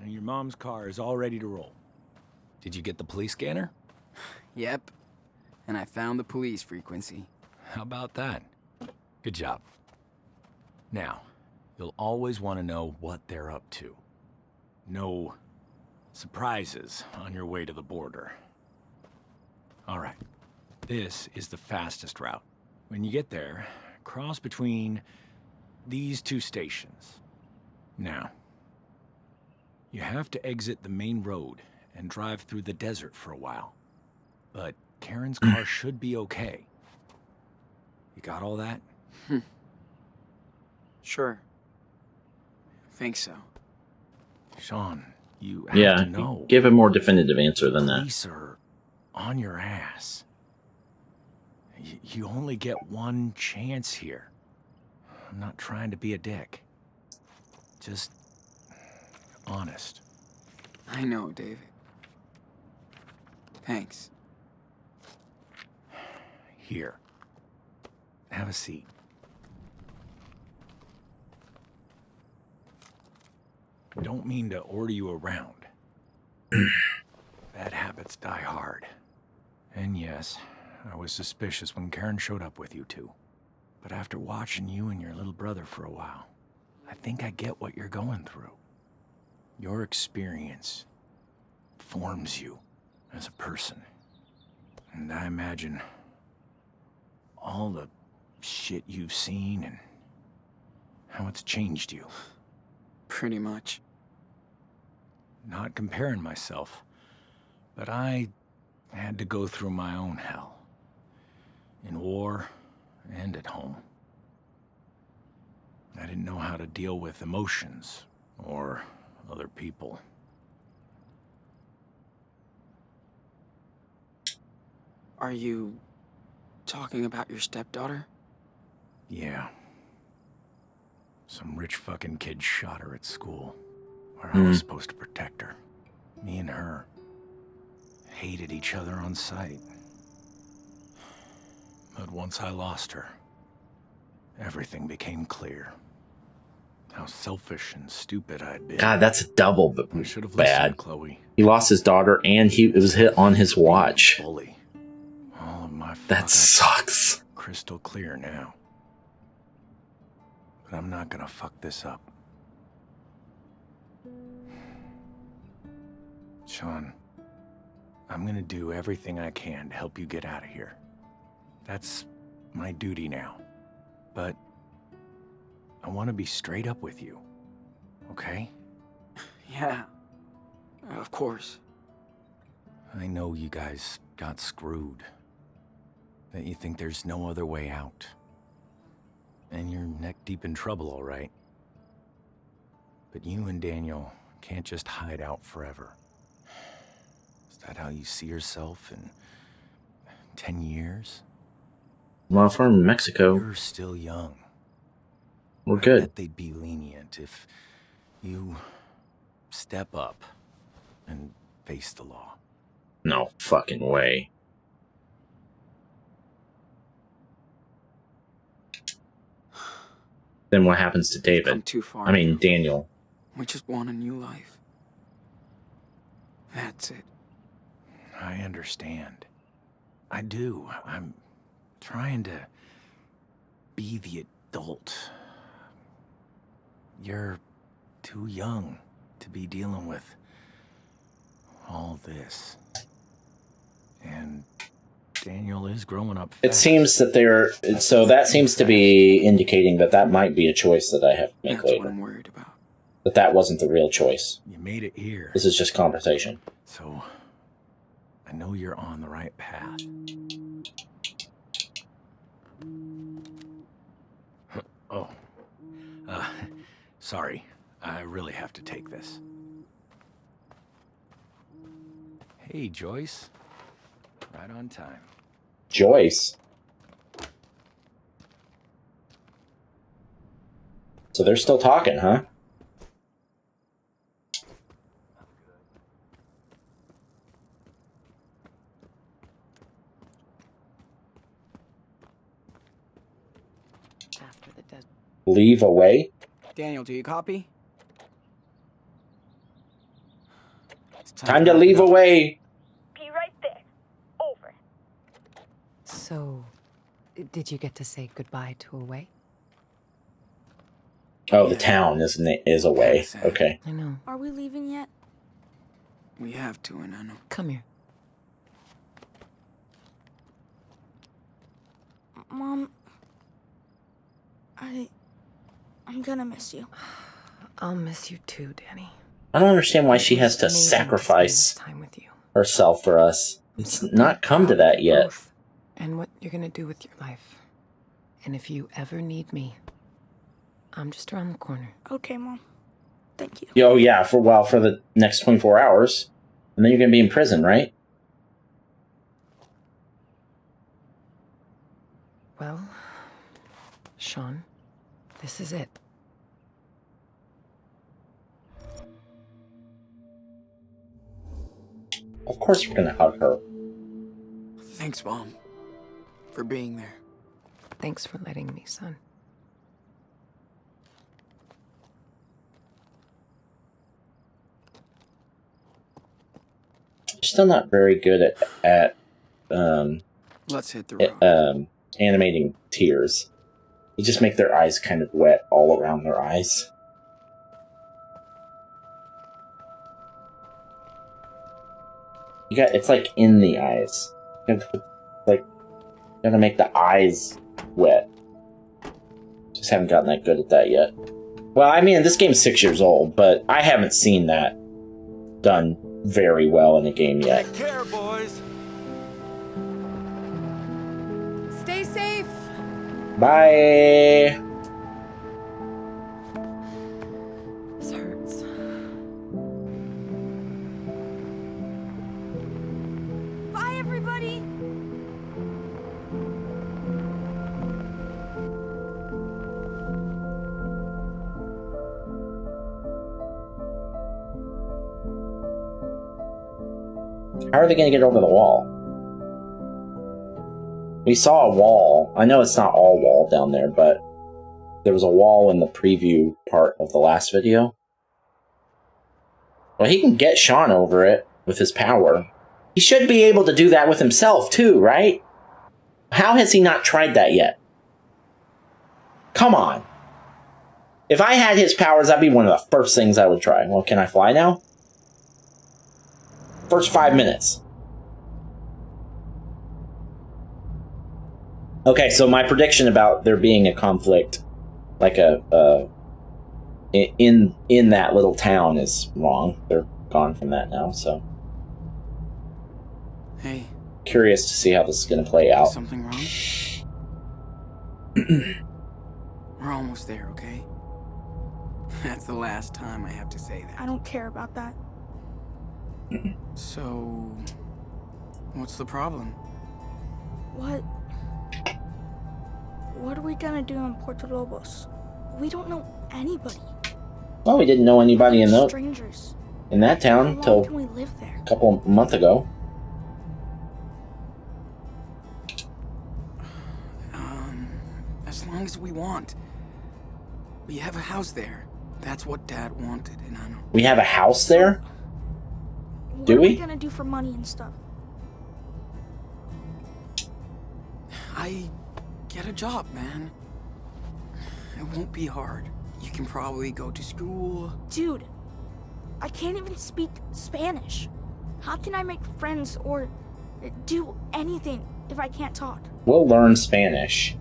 And your mom's car is all ready to roll. Did you get the police scanner? Yep. And I found the police frequency. How about that? Good job. Now, you'll always want to know what they're up to. No surprises on your way to the border. All right. This is the fastest route. When you get there, cross between these two stations. Now, You have to exit the main road and drive through the desert for a while. But Karen's car should be okay. You got all that? Sure. Think so. Sean, you have Yeah, to know. give a more definitive answer than that. Police are on your ass. You only get one chance here. I'm not trying to be a dick. Just honest. I know, David. Thanks. Here. Have a seat. Don't mean to order you around. Bad habits die hard. And yes, I was suspicious when Karen showed up with you two. But after watching you and your little brother for a while, I think I get what you're going through. Your experience forms you as a person. And I imagine all the shit you've seen and how it's changed you. Pretty much. Not comparing myself, but I had to go through my own hell. In war and at home. I didn't know how to deal with emotions or other people. Are you talking about your stepdaughter? Yeah. Some rich fucking kid shot her at school, where I was supposed to protect her. Me and her hated each other on sight. But once I lost her, everything became clear. How selfish and stupid I'd been. God, that's double I should have bad. listened, Chloe. He lost his daughter, and it was hit on his watch. Bully. All of my That fuck-ups sucks. crystal clear now. But I'm not gonna fuck this up. Sean, I'm gonna do everything I can to help you get out of here. That's my duty now. But I want to be straight up with you. Okay? Yeah. Of course. I know you guys got screwed. That you think there's no other way out. And you're neck deep in trouble, all right. But you and Daniel can't just hide out forever. Is that how you see yourself in 10 years? Well, from Mexico, You're still young. we're I good. bet they'd be lenient if you step up and face the law. No fucking way. Then what happens to Come David? too far. I mean, now. Daniel. We just want a new life. That's it. I understand. I do. I'm trying to be the adult. You're too young to be dealing with all this. And Daniel is growing up fast. It seems that that seems to be indicating that might be a choice that I have to make That's what later. I'm worried about. That wasn't the real choice. You made it here. This is just conversation. So, I know you're on the right path. Oh. Sorry. I really have to take this. Hey, Joyce. Right on time. Joyce. So they're still talking, huh? After the desert. Leave away? Daniel, do you copy? It's Time to wrap it leave up. away. Be right there. Over. So, did you get to say goodbye to Away? Oh, the town is away. Sad. Okay. I know. Are we leaving yet? We have to, and I know. Come here. Mom, I'm gonna miss you. I'll miss you too, Danny. I don't understand why she has to Amazing spend sacrifice this time with you. herself for us. It's not come to that yet. Both, and what you're gonna do with your life. And if you ever need me, I'm just around the corner. Okay, Mom. Thank you. Oh yeah, for the next 24 hours. And then you're gonna be in prison, right? Well, Sean, this is it. Of course we're gonna hug her. Thanks, Mom, for being there. Thanks for letting me, son. Still not very good at Let's hit the road. animating tears. You just make their eyes kind of wet all around their eyes. It's like in the eyes. You gotta make the eyes wet. Just haven't gotten that good at that yet. Well, I mean, this game's 6 years old, but I haven't seen that done very well in a game yet. Take care, boys. Stay safe! Bye! This hurts. Bye, everybody! How are they going to get over the wall? We saw a wall. I know it's not all wall down there, but there was a wall in the preview part of the last video. Well, he can get Sean over it with his power. He should be able to do that with himself, too, right? How has he not tried that yet? Come on. If I had his powers, that'd be one of the first things I would try. Well, can I fly now? First 5 minutes. Okay, so my prediction about there being a conflict, like in that little town, is wrong. They're gone from that now, so Hey, curious to see how this is going to play out. something wrong? We're almost there, okay? That's the last time I have to say I that. don't care about that. So, what's the problem? What are we gonna do in Puerto Lobos? We don't know anybody. Well, we didn't know anybody in Strangers. that How town long until can we live there? a couple months ago. As long as we want. We have a house there. That's what Dad wanted, and I know. We have a house there? What Do are we? we gonna do for money and stuff? I get a job, man. It won't be hard. You can probably go to school. Dude, I can't even speak Spanish. How can I make friends or do anything if I can't talk? We'll learn Spanish.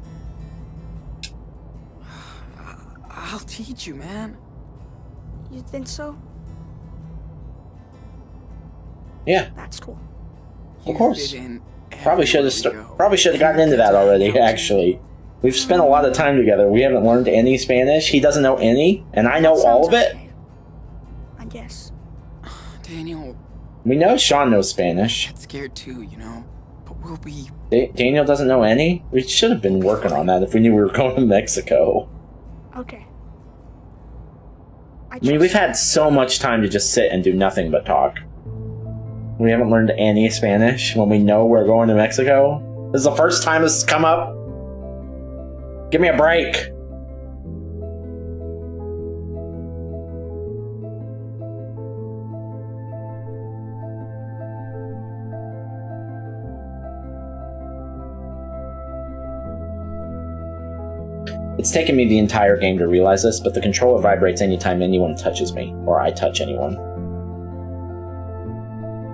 I'll teach you, man. You think so? Yeah, That's cool. You course. fit in probably should everywhere have we go. probably should have gotten into that already. Actually, we've spent a lot of time together. We haven't learned any Spanish. He doesn't know any, and I know all of Sounds it. okay, I guess. Daniel We know Sean knows Spanish. gets scared too, you know. But we'll be. Daniel doesn't know any. We should have been working on that if we knew we were going to Mexico. Okay. I mean, we've had so much time to just sit and do nothing but talk. We haven't learned any Spanish when we know we're going to Mexico. This is the first time this has come up. Give me a break. It's taken me the entire game to realize this, but the controller vibrates anytime anyone touches me, or I touch anyone.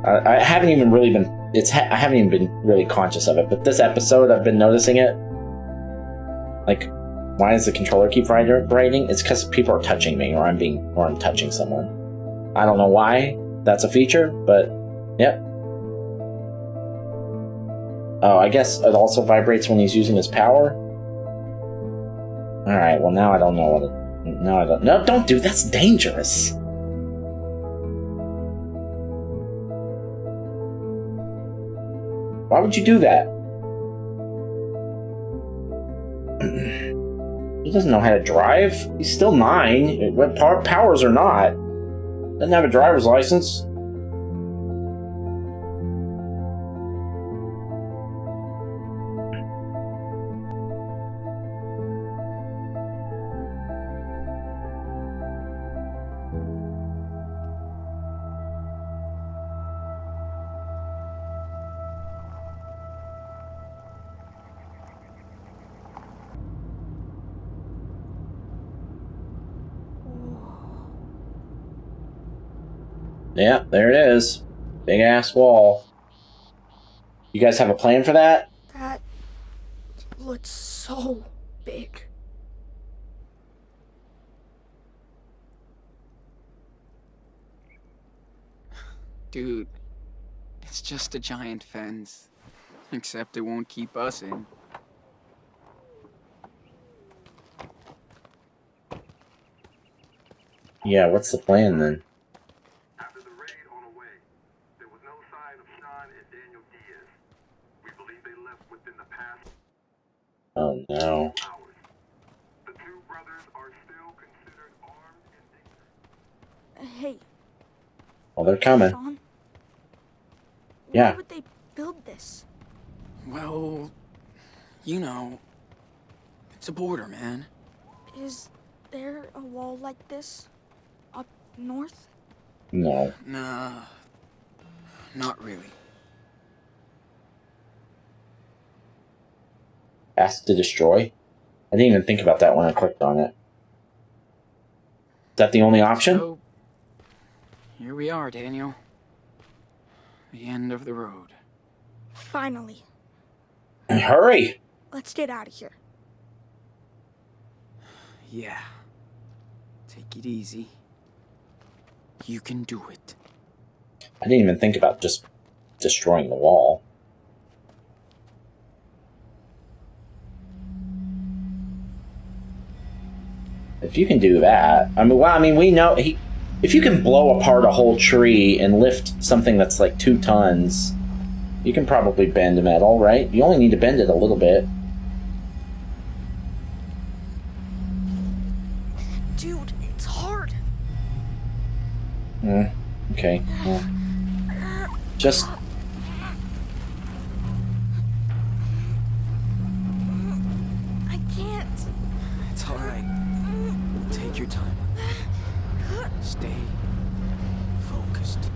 I haven't even really been. I haven't even been really conscious of it, but this episode I've been noticing it. Like, why does the controller keep vibrating? It's because people are touching me, or I'm touching someone. I don't know why that's a feature, but yep. Oh, I guess it also vibrates when he's using his power. Alright, well now I don't know what it... No, I don't... No, don't do... That's dangerous. Why would you do that? He doesn't know how to drive. He's still 9. What powers or not. Doesn't have a driver's license. Yeah, there it is. Big ass wall. You guys have a plan for that? That looks so big. Dude, it's just a giant fence. Except it won't keep us in. Yeah, what's the plan then? After the raid on the way, there was no sign of Sean and Daniel Diaz. We believe they left within the past Oh no. hours. The two brothers are still considered armed and dangerous. Hey, Well, they're coming. Sean? Yeah. Why would they build this? Well, you know, it's a border, man. Is there a wall like this up north? No. Nah, not really. Ask to destroy? I didn't even think about that when I clicked on it. Is that the only option? So, here we are, Daniel. The end of the road. Finally. Hurry! Let's get out of here. Yeah. Take it easy. You can do it. I didn't even think about just destroying the wall. If you can do that, we know if you can blow apart a whole tree and lift something that's like 2 tons, you can probably bend metal, right? You only need to bend it a little bit. Dude, it's hard. Okay. Well, just... I can't. It's alright. Take your time. Stay focused.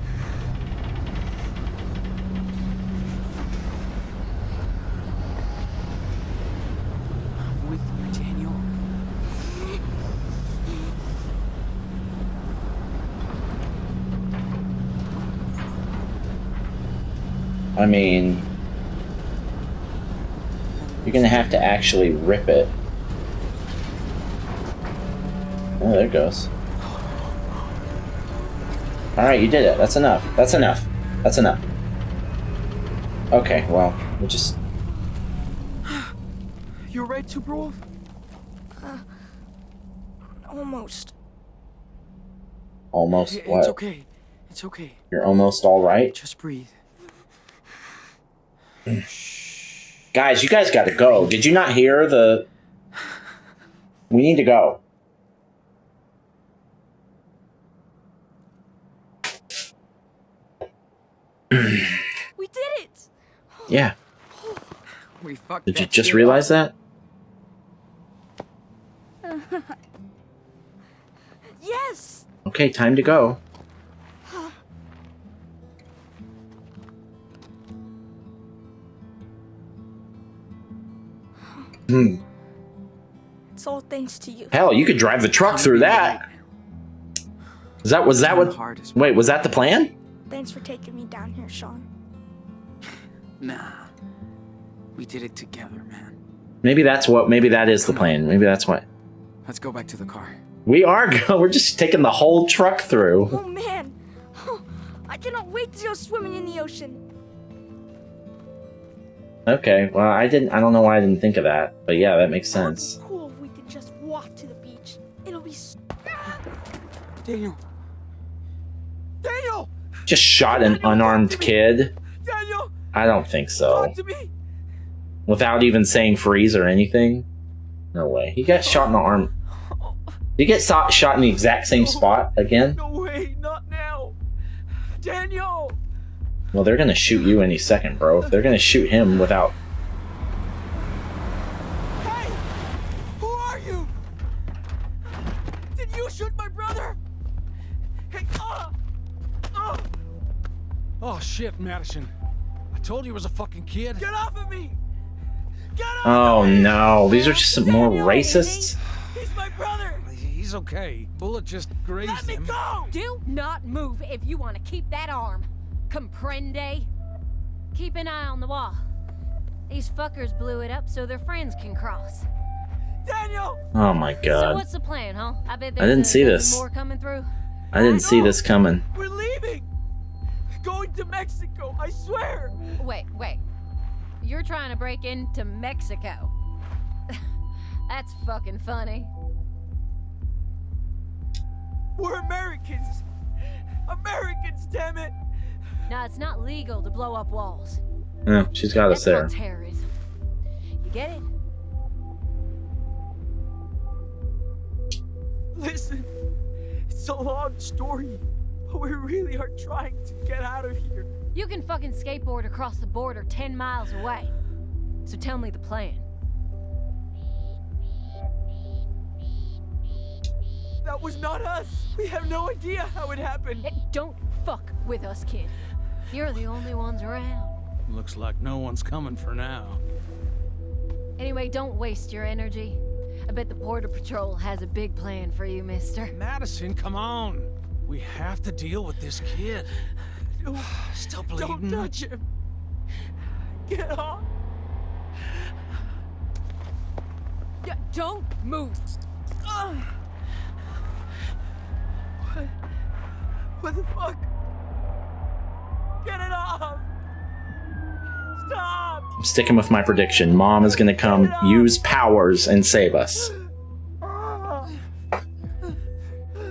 I'm with you, Daniel. I mean... You're gonna have to actually rip it. Oh, there it goes. Alright, you did it. That's enough. That's enough. That's enough. Okay, well, we'll just... You right, Superwolf? Almost. Almost what? It's okay. It's okay. You're almost alright? Just breathe. Guys, you guys gotta go. Did you not hear the... We need to go. We did it! Yeah. We fucked Did you that just shit realize up. that? Yes! Okay, time to go. It's all thanks to you. Hell, you could drive the truck through that. Was that what... Wait, was that the plan? Thanks for taking me down here, Sean. Nah. We did it together, man. Maybe that is the plan. Maybe that's what... Let's go back to the car. We are. We're just taking the whole truck through. Oh man, I cannot wait to go swimming in the ocean. Okay, well, I don't know why I didn't think of that, but yeah, that makes It would sense. be cool if we could just walk to the beach. It'll be. Daniel! Daniel! Just shot an unarmed kid? Daniel! I don't think so. Talk to me! Without even saying freeze or anything? No way. He got shot in the arm. Did he get shot in the exact same spot again? No way, not now! Daniel! Well, they're gonna shoot you any second, bro. If they're gonna shoot him without... Hey! Who are you? Did you shoot my brother? Hey, Oh shit, Madison. I told you he was a fucking kid. Get off of me! Get off Oh of me! no, these are just some more racists? He's my brother! He's okay. Bullet just grazed Let me him. go! Do not move if you want to keep that arm. Comprende? Keep an eye on the wall. These fuckers blew it up so their friends can cross. Daniel! Oh my So god. what's the plan, huh? I bet I didn't see there's this. more coming through. I didn't see this coming. We're leaving! Going to Mexico, I swear! Wait. You're trying to break into Mexico. That's fucking funny. We're Americans! Americans, damn it! No, it's not legal to blow up walls. Yeah, she's got us That's there. called terrorism. You get it? Listen, it's a long story, but we really are trying to get out of here. You can fucking skateboard across the border 10 miles away. So tell me the plan. That was not us! We have no idea how it happened! Don't fuck with us, kid. You're the only ones around. Looks like no one's coming for now. Anyway, don't waste your energy. I bet the Border Patrol has a big plan for you, mister. Madison, come on. We have to deal with this kid. No, Still don't bleeding. touch him! Get off! Don't move! What the fuck? Get it off! Stop! I'm sticking with my prediction. Mom is gonna come, use powers, and save us.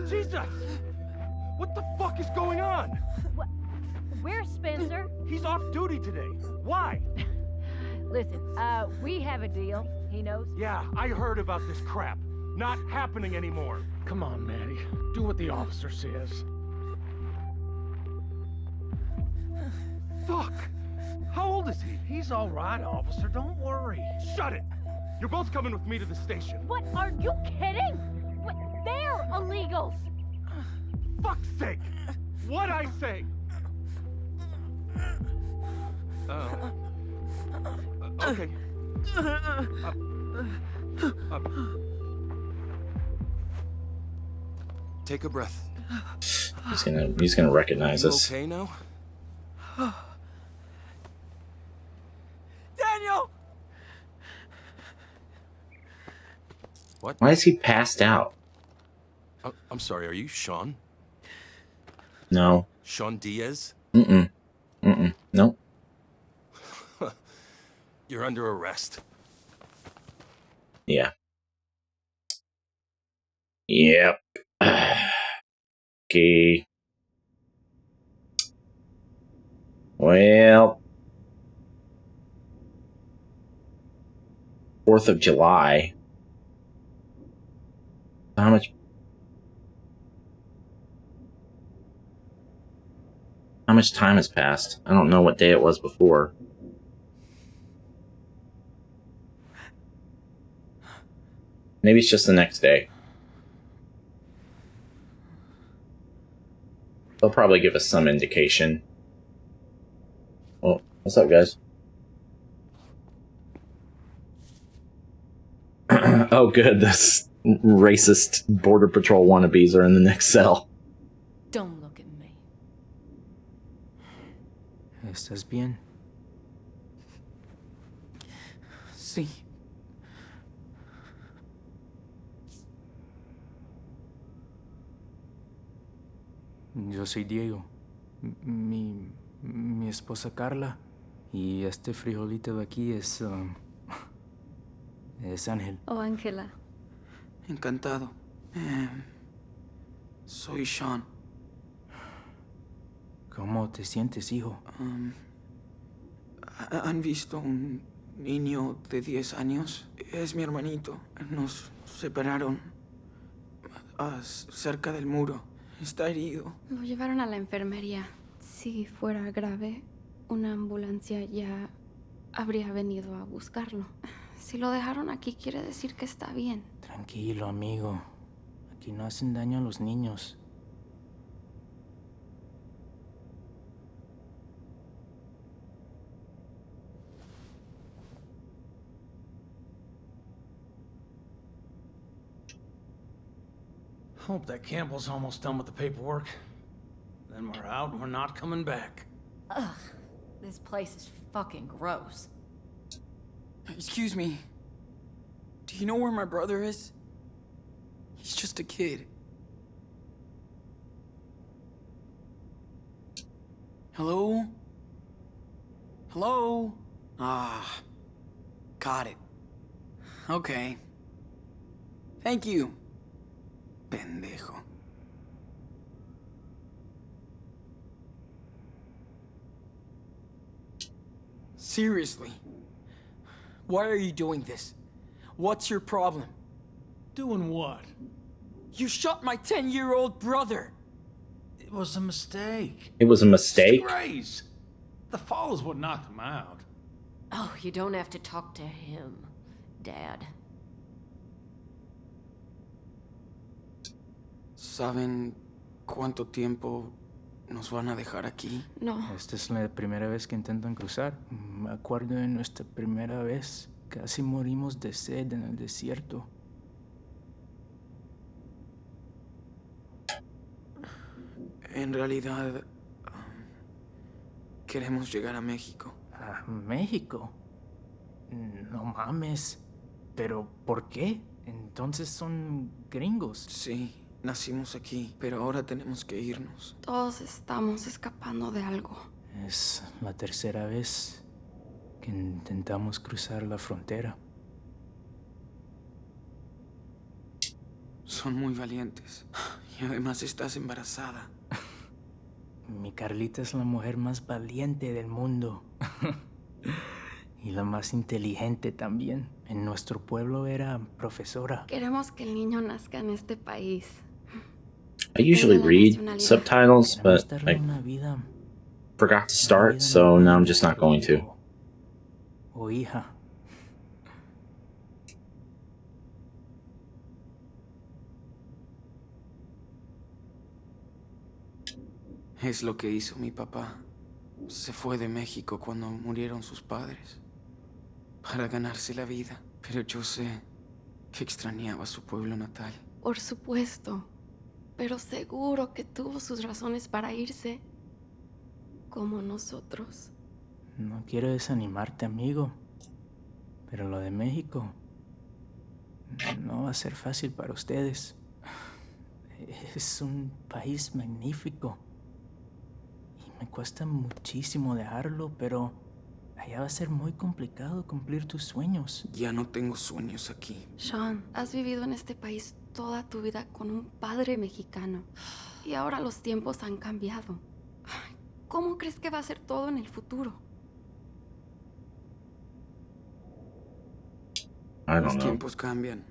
Jesus! What the fuck is going on? Where's Spencer? He's off duty today. Why? Listen, we have a deal. He knows. Yeah, I heard about this crap. Not happening anymore. Come on, Maddie. Do what the officer says. Fuck! How old is he? He's all right, officer. Don't worry. Shut it! You're both coming with me to the station. What? Are you kidding? What? They're illegals! Fuck's sake! What'd I say? Okay. Take a breath. He's gonna recognize You us. okay now? Daniel! What? Why is he passed out? I'm sorry, are you Sean? No. Sean Diaz? Nope. You're under arrest. Yeah. Yep. Okay. Well. 4th of July. How much time has passed? I don't know what day it was before. Maybe it's just the next day. They'll probably give us some indication. Oh, what's up, guys? Oh, good. This racist Border Patrol wannabes are in the next cell. Don't look at me. ¿Estás bien? Sí. Yo soy Diego. Mi esposa Carla. Y este frijolito de aquí es Ángel. Oh, Ángela. Encantado. Soy Sean. ¿Cómo te sientes, hijo? ¿Han visto un niño de 10 años? Es mi hermanito. Nos separaron cerca del muro. Está herido. Lo llevaron a la enfermería. Si fuera grave, una ambulancia ya habría venido a buscarlo. Si lo dejaron aquí, quiere decir que está bien. Tranquilo, amigo. Aquí no hacen daño a los niños. Hope that Campbell's almost done with the paperwork. Then we're out and we're not coming back. Ugh, this place is fucking gross. Excuse me. Do you know where my brother is? He's just a kid. Hello? Hello? Ah, got it. Okay. Thank you. Pendejo. Seriously. Why are you doing this? What's your problem? Doing what? You shot my 10-year-old brother! It was a mistake. It was a mistake? Disgrace. The fall is what knocked him out. Oh, you don't have to talk to him, Dad. ¿Saben cuánto tiempo nos van a dejar aquí? No. Esta es la primera vez que intentan cruzar. Me acuerdo de nuestra primera vez. Casi morimos de sed en el desierto. En realidad, queremos llegar a México. ¿A México? No mames. ¿Pero por qué? Entonces son gringos. Sí, nacimos aquí, pero ahora tenemos que irnos. Todos estamos escapando de algo. Es la tercera vez que intentamos cruzar la frontera. Son muy valientes. Y además estás embarazada. Mi Carlita es la mujer más valiente del mundo. Y la más inteligente también. En nuestro pueblo era profesora. Queremos que el niño nazca en este país. I usually read subtitles, but I forgot to start, so now I'm just not going to. O hija. Es lo que hizo mi papá. Se fue de México cuando murieron sus padres. Para ganarse la vida. Pero yo sé que extrañaba su pueblo natal. Por supuesto. Pero seguro que tuvo sus razones para irse. Como nosotros. No quiero desanimarte, amigo. Pero lo de México no va a ser fácil para ustedes. Es un país magnífico. Me cuesta muchísimo dejarlo, pero allá va a ser muy complicado cumplir tus sueños. Ya no tengo sueños aquí. Sean, has vivido en este país toda tu vida con un padre mexicano. Y ahora los tiempos han cambiado. ¿Cómo crees que va a ser todo en el futuro? Los tiempos cambian,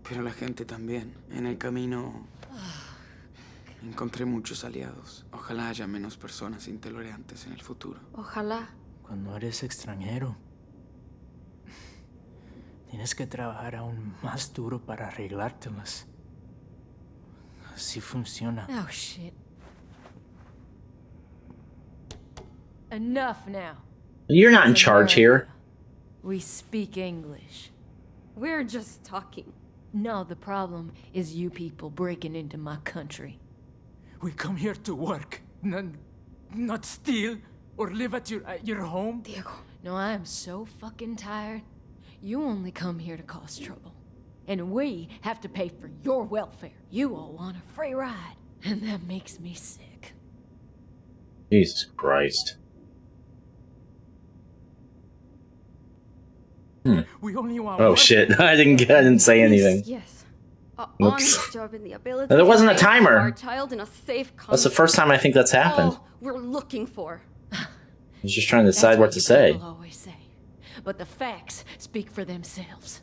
pero la gente también. En el camino encontré muchos aliados. Ojalá haya menos personas intolerantes en el futuro. Ojalá. Cuando eres extranjero, tienes que trabajar aún más duro para arreglártelas. Así funciona. Oh, shit. Enough now. You're not in charge here. We speak English. We're just talking. No, the problem is you people breaking into my country. We come here to work, not steal or live at your home. Diego. No, I am so fucking tired. You only come here to cause trouble. And we have to pay for your welfare. You all want a free ride. And that makes me sick. Jesus Christ. We only want Oh one shit! thing. I didn't say anything. Yes. A Whoops. honest job in the ability There to wasn't a raise timer. our child in a safe country. That's the first time I think that's happened. All we're looking for. I was just trying to decide That's what to you say. people always say. But the facts speak for themselves.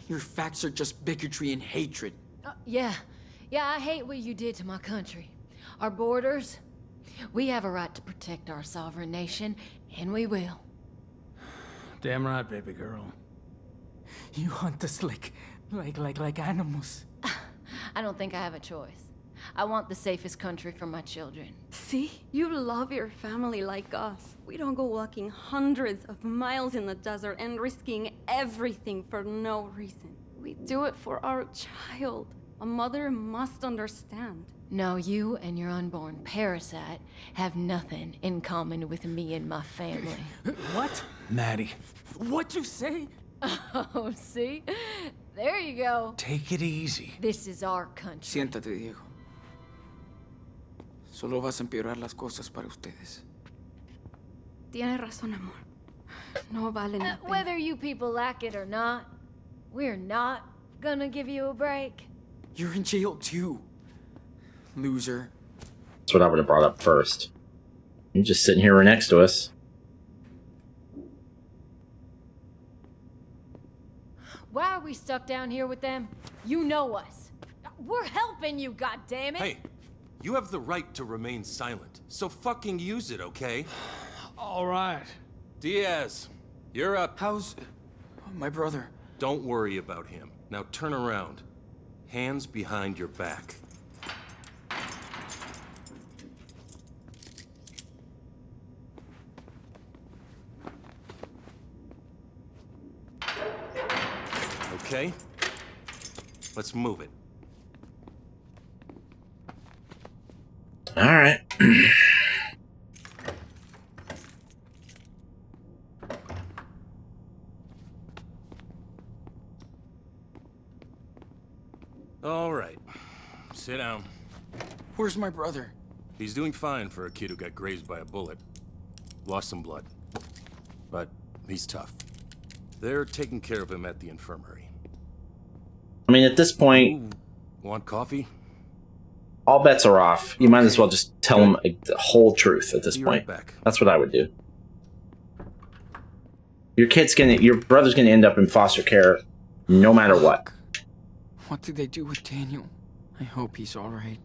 Your facts are just bigotry and hatred. Yeah, I hate what you did to my country. Our borders. We have a right to protect our sovereign nation, and we will. Damn right, baby girl. You hunt us like animals. I don't think I have a choice. I want the safest country for my children. See? You love your family like us. We don't go walking hundreds of miles in the desert and risking everything for no reason. We do it for our child. A mother must understand. No, you and your unborn parasite have nothing in common with me and my family. What? Maddie, What'd you say? Oh, see? There you go. take it easy. This is our country. Siéntate, Diego. Solo vas a empeorar las cosas para ustedes. Tienes razón, amor. No valen la pena. Whether you people like it or not, we're not gonna give you a break. You're in jail too. Loser. That's what I would have brought up first. You're just sitting here right next to us. Why are we stuck down here with them? You know us. We're helping you, goddammit! Hey, you have the right to remain silent, so fucking use it, okay? All right. Diaz, you're up. How's my brother? Don't worry about him. Now turn around. Hands behind your back. Okay? Let's move it. All right. All right. Sit down. Where's my brother? He's doing fine for a kid who got grazed by a bullet. Lost some blood. But he's tough. They're taking care of him at the infirmary. I mean, at this point, Want coffee? all bets are off. You might as well just tell them the whole truth at this Be point. right back. That's what I would do. Your brother's gonna end up in foster care, no matter what. What did they do with Daniel? I hope he's alright.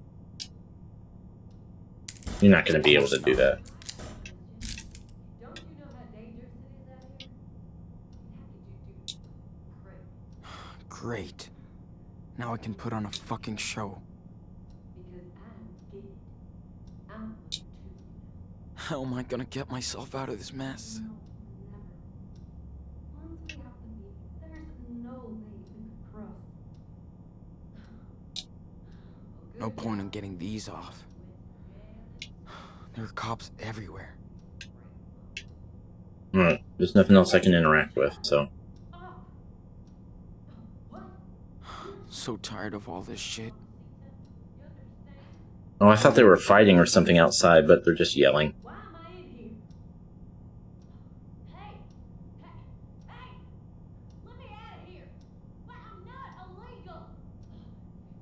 You're not gonna be able to do that. Don't you know how dangerous it is out here? How could you do Great. Now I can put on a fucking show. Because I don't get it. I'm one too. How am I gonna get myself out of this mess? No, never. Once we have to be, there's no way we could cross. No point in getting these off. There are cops everywhere. Alright, there's nothing else I can interact with, so. So tired of all this shit. Oh, I thought they were fighting or something outside, but they're just yelling. Why am I in here? Hey! Let me out of here! Well, I'm not illegal!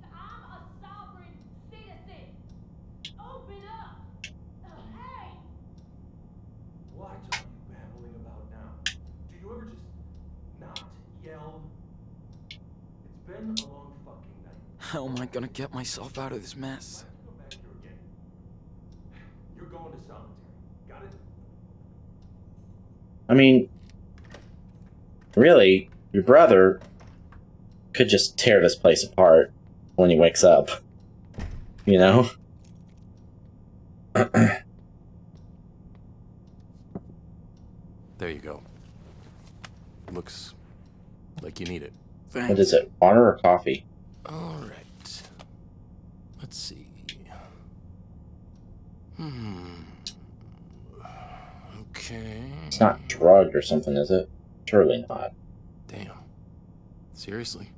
I'm a sovereign citizen! Open up! Hey! What are you babbling about now? Do you ever just not yell? It's been a long fucking night. How am I gonna get myself out of this mess? Let's come back here again. You're going to solitary. Got it? I mean, really, your brother could just tear this place apart when he wakes up. You know? There you go. Looks like you need it. What is it? Water or coffee? All right. Let's see. Okay. It's not drugged or something, is it? Surely not. Damn. Seriously?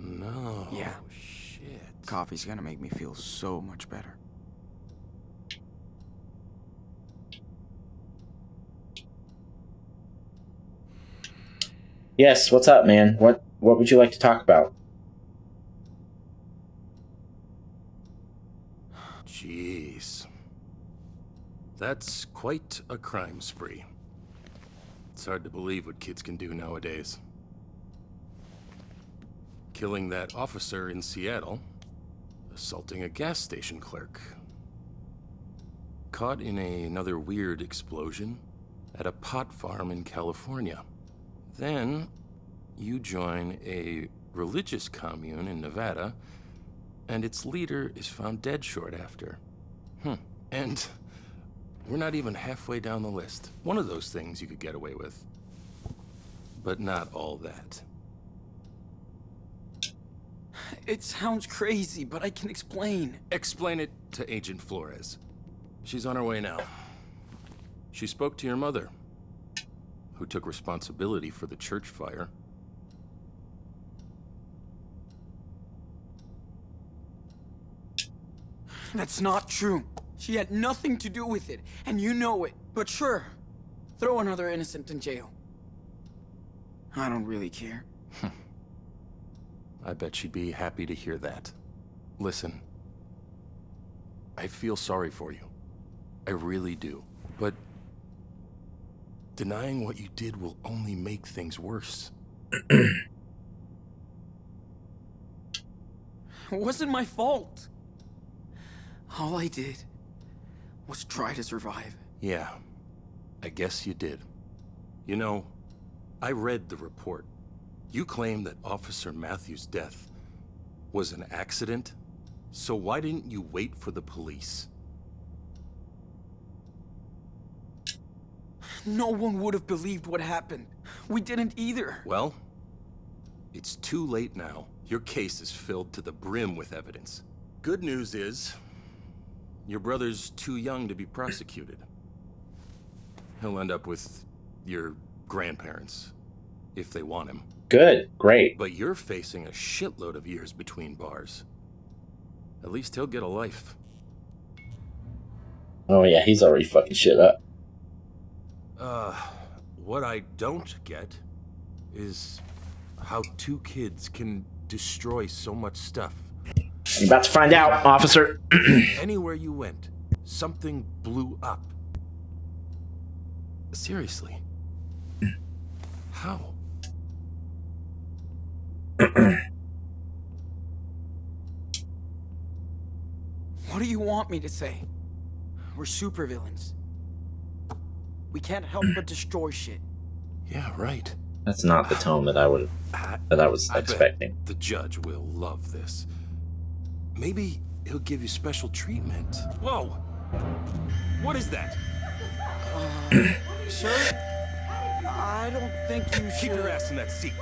No. Yeah. Shit. Coffee's gonna make me feel so much better. Yes, what's up, man? What would you like to talk about? Jeez. That's quite a crime spree. It's hard to believe what kids can do nowadays. Killing that officer in Seattle, assaulting a gas station clerk, caught in another weird explosion at a pot farm in California. Then you join a religious commune in Nevada, and its leader is found dead short after. And we're not even halfway down the list. One of those things you could get away with. But not all that. It sounds crazy, but I can explain. Explain it to Agent Flores. She's on her way now. She spoke to your mother, who took responsibility for the church fire. That's not true. She had nothing to do with it, and you know it. But sure, throw another innocent in jail. I don't really care. I bet she'd be happy to hear that. Listen, I feel sorry for you. I really do. But denying what you did will only make things worse. It wasn't my fault. All I did was try to survive. Yeah, I guess you did. You know, I read the report. You claim that Officer Matthews' death was an accident, so why didn't you wait for the police? No one would have believed what happened. We didn't either. Well, it's too late now. Your case is filled to the brim with evidence. Good news is, your brother's too young to be prosecuted. He'll end up with your grandparents, if they want him. Good, great. But you're facing a shitload of years between bars. At least he'll get a life. Oh yeah, he's already fucking shit up. What I don't get is how two kids can destroy so much stuff. I'm about to find out, officer. Anywhere you went, something blew up. Seriously. How? What do you want me to say? We're supervillains. We can't help but destroy shit. Yeah, right. That's not the tone that I was expecting. Bet the judge will love this. Maybe he'll give you special treatment. Whoa! What is that? Sir? I don't think you should... Keep your ass in that seat.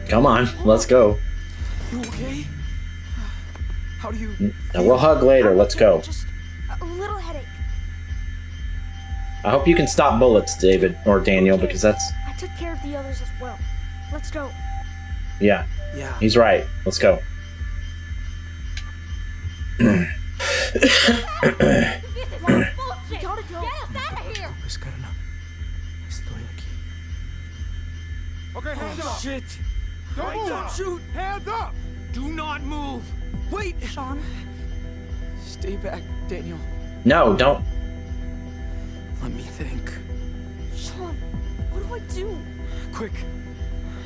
Come on, let's go. You okay? How do you... And we'll hug later, let's go. Just a little headache. I hope you can stop bullets, David, or Daniel, Okay, because that's... I took care of the others as well. Let's go. Yeah, Yeah. he's right. Let's go. This is bullshit! We gotta go. Get us out of here! Estoy aquí. Okay, hands up. Shit! Don't move. Don't shoot! Hands up. Do not move! Wait! Sean, Stay back, Daniel. No, don't. Let me think. Sean, what do I do? Quick.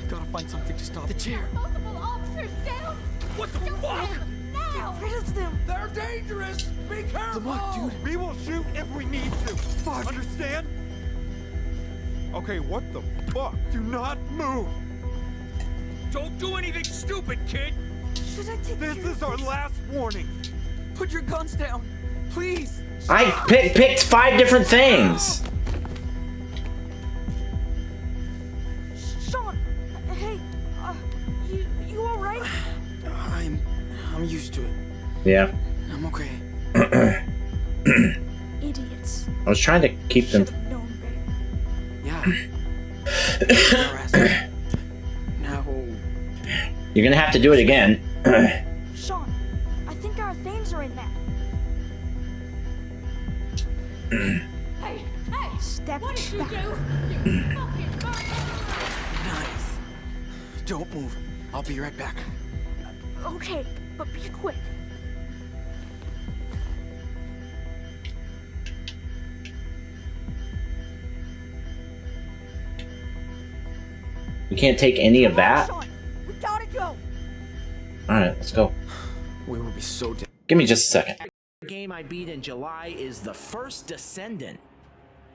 Gotta find something to stop the chair. Multiple officers down! What the fuck? Now! Get rid of them. They're dangerous. Be careful. Look, dude. We will shoot if we need to. Fuck. Understand? Okay, what the fuck? Do not move. Don't do anything stupid, kid. Should I take This care is of our this? last warning. Put your guns down, please. I picked 5 different things. Sean, hey, you all right? I'm used to it. Yeah. I'm okay. Idiots. I was trying to keep them... Should've known better. Now, You're gonna have to do it again. Sean, I think our things are in there. Hey, Step what did you back. do? You fucking nice. Don't move. I'll be right back. Okay, but be quick. We can't take any of that? Sean, we gotta go. Alright, let's go. We will be so dead. Give me just a second. The game I beat in July is The First Descendant.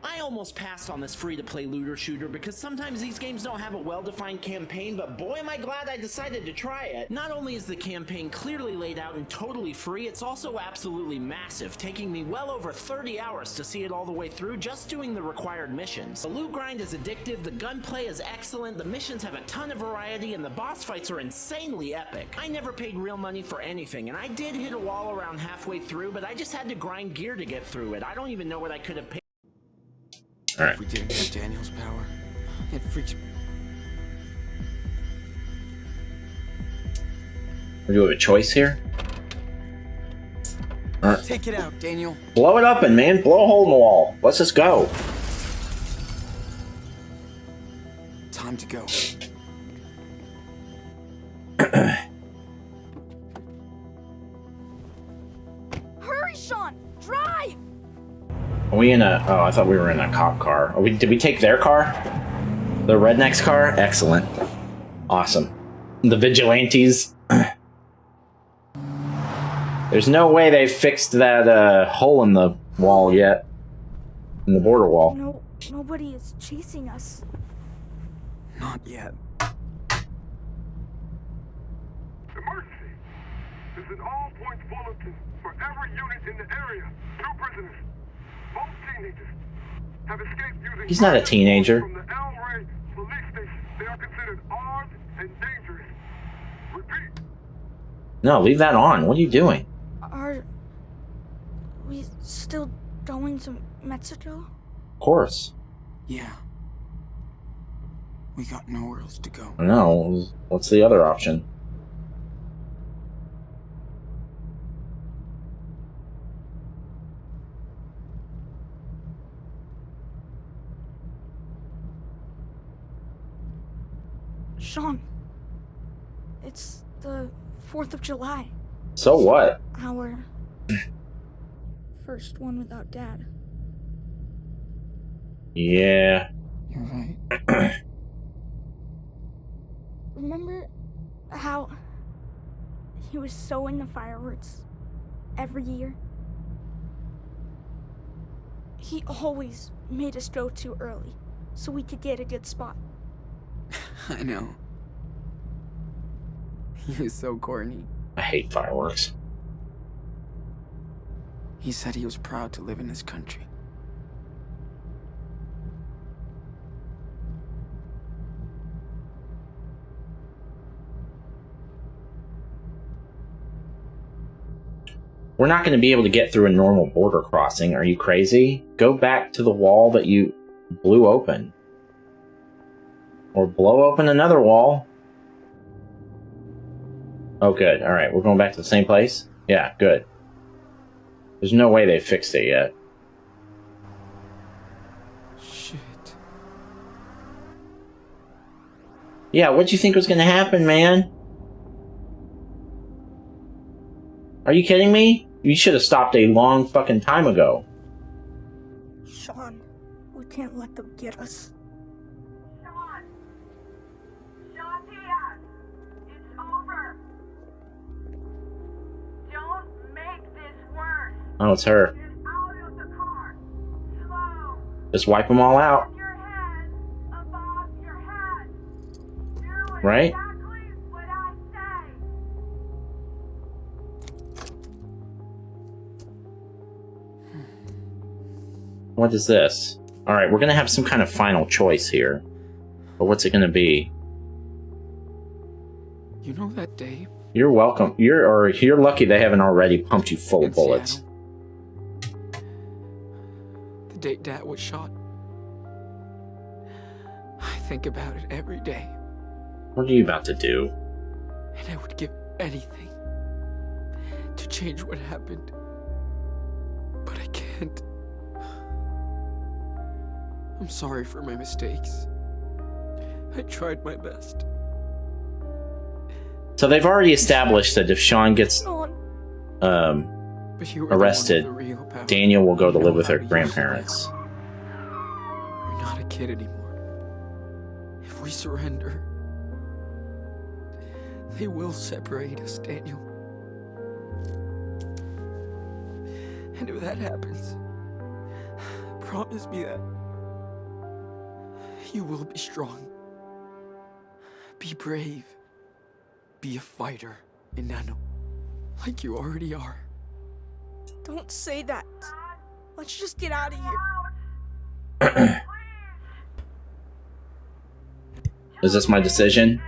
I almost passed on this free-to-play looter shooter because sometimes these games don't have a well-defined campaign, but boy am I glad I decided to try it. Not only is the campaign clearly laid out and totally free, it's also absolutely massive, taking me well over 30 hours to see it all the way through just doing the required missions. The loot grind is addictive, the gunplay is excellent, the missions have a ton of variety, and the boss fights are insanely epic. I never paid real money for anything, and I did hit a wall around halfway through, but I just had to grind gear to get through it. I don't even know what I could have paid. Alright. If we didn't get Daniel's power, it freaks me. We do have a choice here. Alright. Take it out, Daniel. Blow it up, and man, blow a hole in the wall. Let's just go. Time to go. Hurry, Sean! Drive! Are we in a... Oh, I thought we were in a cop car. Did we take their car? The redneck's car? Excellent. Awesome. The vigilantes. There's no way they fixed that hole in the wall yet. In the border wall. No, nobody is chasing us. Not yet. Emergency! This is an all-points bulletin for every unit in the area. 2 prisoners. Both teenagers have escaped using... He's not a teenager. ...from the El Rey police station. They are considered armed and dangerous. Repeat. No, leave that on. What are you doing? Are we still going to Mexico? Of course. Yeah. We got nowhere else to go. No. What's the other option? Sean, it's the 4th of July. So what? Our first one without Dad. Yeah. You're right. Remember how he was so into fireworks every year? He always made us go too early so we could get a good spot. I know. He was so corny. I hate fireworks. He said he was proud to live in his country. We're not going to be able to get through a normal border crossing. Are you crazy? Go back to the wall that you blew open. Or blow open another wall. Oh, good. Alright, we're going back to the same place? Yeah, good. There's no way they fixed it yet. Shit. Yeah, what'd you think was going to happen, man? Are you kidding me? You should have stopped a long fucking time ago. Sean, we can't let them get us. Sean! Sean Diaz! It's over! Don't make this worse! Oh, it's her. Get out of the car! Slow! Just wipe them all out. Your head above your head! Do Right? exactly what I say! What is this? Alright, we're gonna have some kind of final choice here. But what's it gonna be? You know that day? You're welcome. You're lucky they haven't already pumped you full of bullets. Seattle? The day Dad was shot. think about it every day. What are you about to do? And I would give anything to change what happened. But I can't. I'm sorry for my mistakes. I tried my best. So they've already established that if Sean gets But you were arrested, the one with the real power. Daniel will go to You live know with how her to use grandparents. it. You're not a kid anymore. If we surrender, they will separate us, Daniel. And if that happens, promise me that you will be strong. Be brave. Be a fighter, Enano, like you already are. Don't say that. Let's just get out of here. Is this my decision?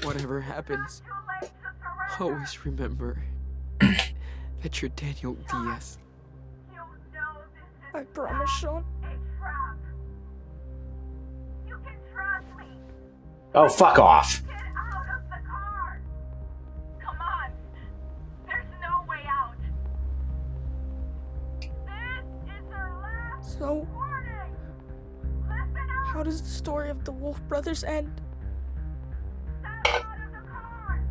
Whatever happens, always remember that you're Daniel Diaz. I promise, Sean. Oh, fuck off. Come on. There's no way out. This is our last So, warning. Listen up. how does the story of the Wolf Brothers end? Step out of the car.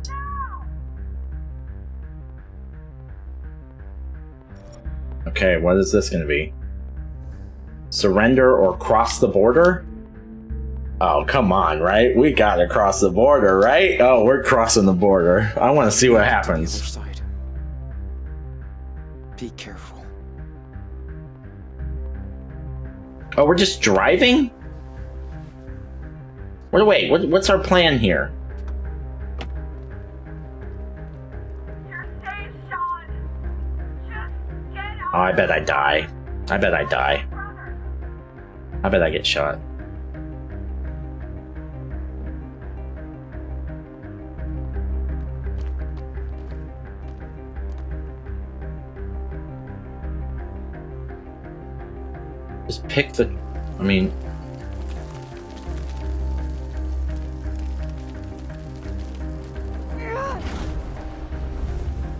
Now. Okay, what is this going to be? Surrender or cross the border? Oh, come on, right? We gotta cross the border, right? Oh, we're crossing the border. I want to see what happens. Side. Be careful. Oh, we're just driving? Wait, what's our plan here? You're safe, Sean. Just get out. Oh, I bet I die. I bet I die. I bet I get shot. Just pick the... I mean...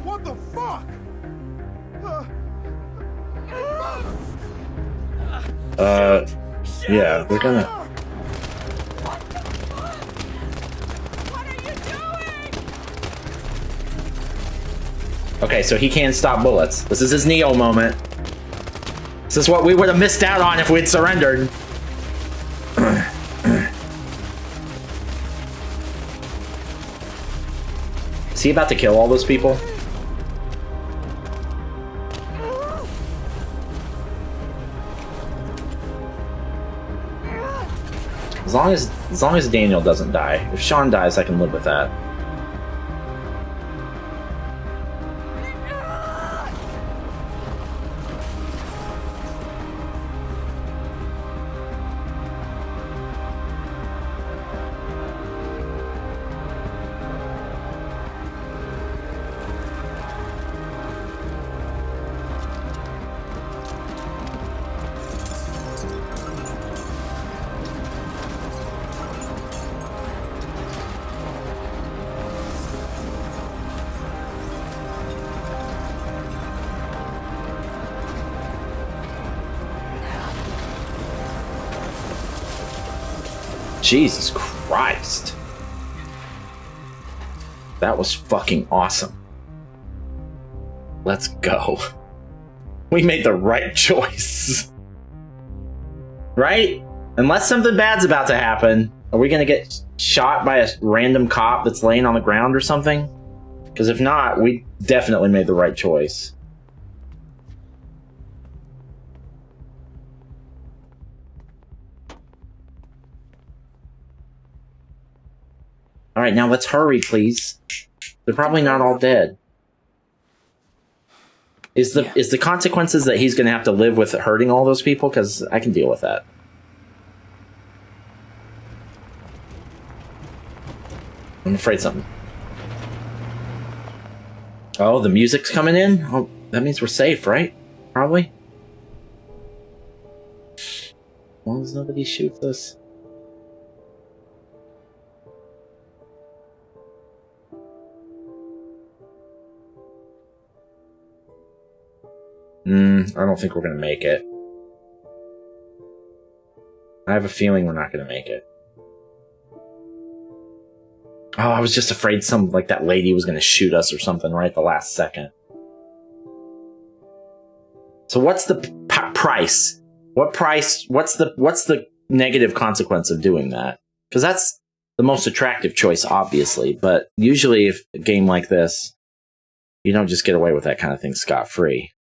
What the fuck? Yeah, we're gonna... What are you doing? Okay, so he can't stop bullets. This is his Neo moment. This is what we would have missed out on if we'd surrendered. Is he about to kill all those people? As long as Daniel doesn't die. If Sean dies, I can live with that. Jesus Christ. That was fucking awesome. Let's go. We made the right choice. Right? Unless something bad's about to happen, are we gonna get shot by a random cop that's laying on the ground or something? Because if not, we definitely made the right choice. Alright, now let's hurry, please. They're probably not all dead. Is the consequences that he's gonna have to live with hurting all those people? Because I can deal with that. I'm afraid something. Oh, the music's coming in? Oh, that means we're safe, right? Probably. long as nobody shoots us. I don't think we're gonna make it. I have a feeling we're not gonna make it. Oh, I was just afraid that lady was gonna shoot us or something right at the last second. So what's the price? What price? What's the negative consequence of doing that? Because that's the most attractive choice, obviously. But usually, if a game like this, you don't just get away with that kind of thing scot-free.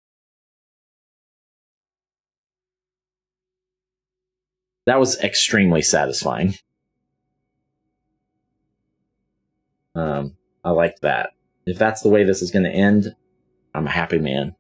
That was extremely satisfying. I like that. If that's the way this is going to end, I'm a happy man.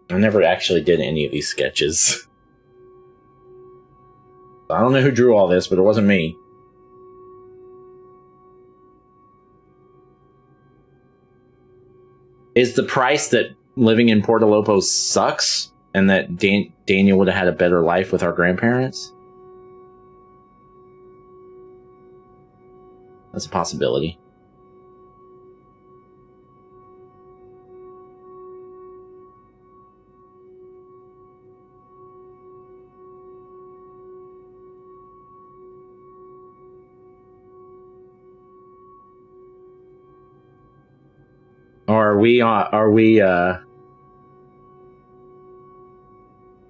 I never actually did any of these sketches. I don't know who drew all this, but it wasn't me. Is the price that living in Portalopo sucks and that Daniel would have had a better life with our grandparents? That's a possibility. Or are we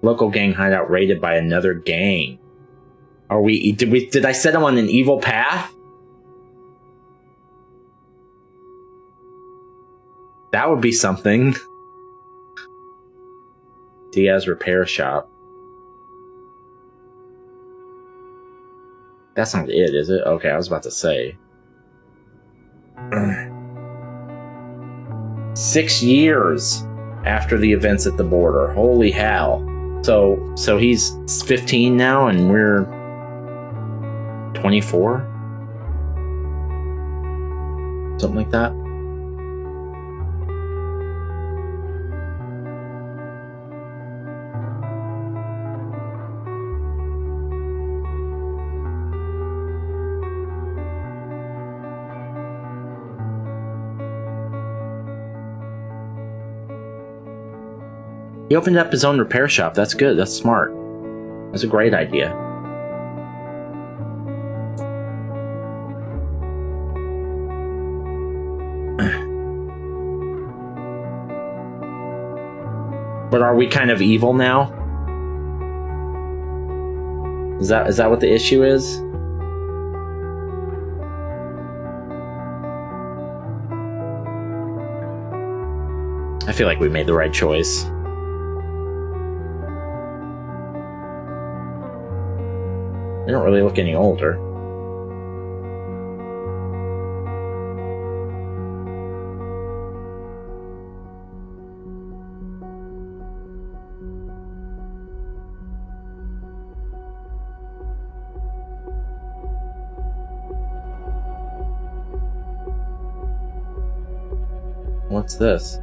local gang hideout raided by another gang? Did I set them on an evil path? That would be something. Diaz Repair Shop. That's not it, is it? Okay, I was about to say. 6 years after the events at the border. Holy hell. So he's 15 now and we're 24? Something like that. He opened up his own repair shop. That's good. That's smart. That's a great idea. But are we kind of evil now? Is that what the issue is? I feel like we made the right choice. They don't really look any older. What's this?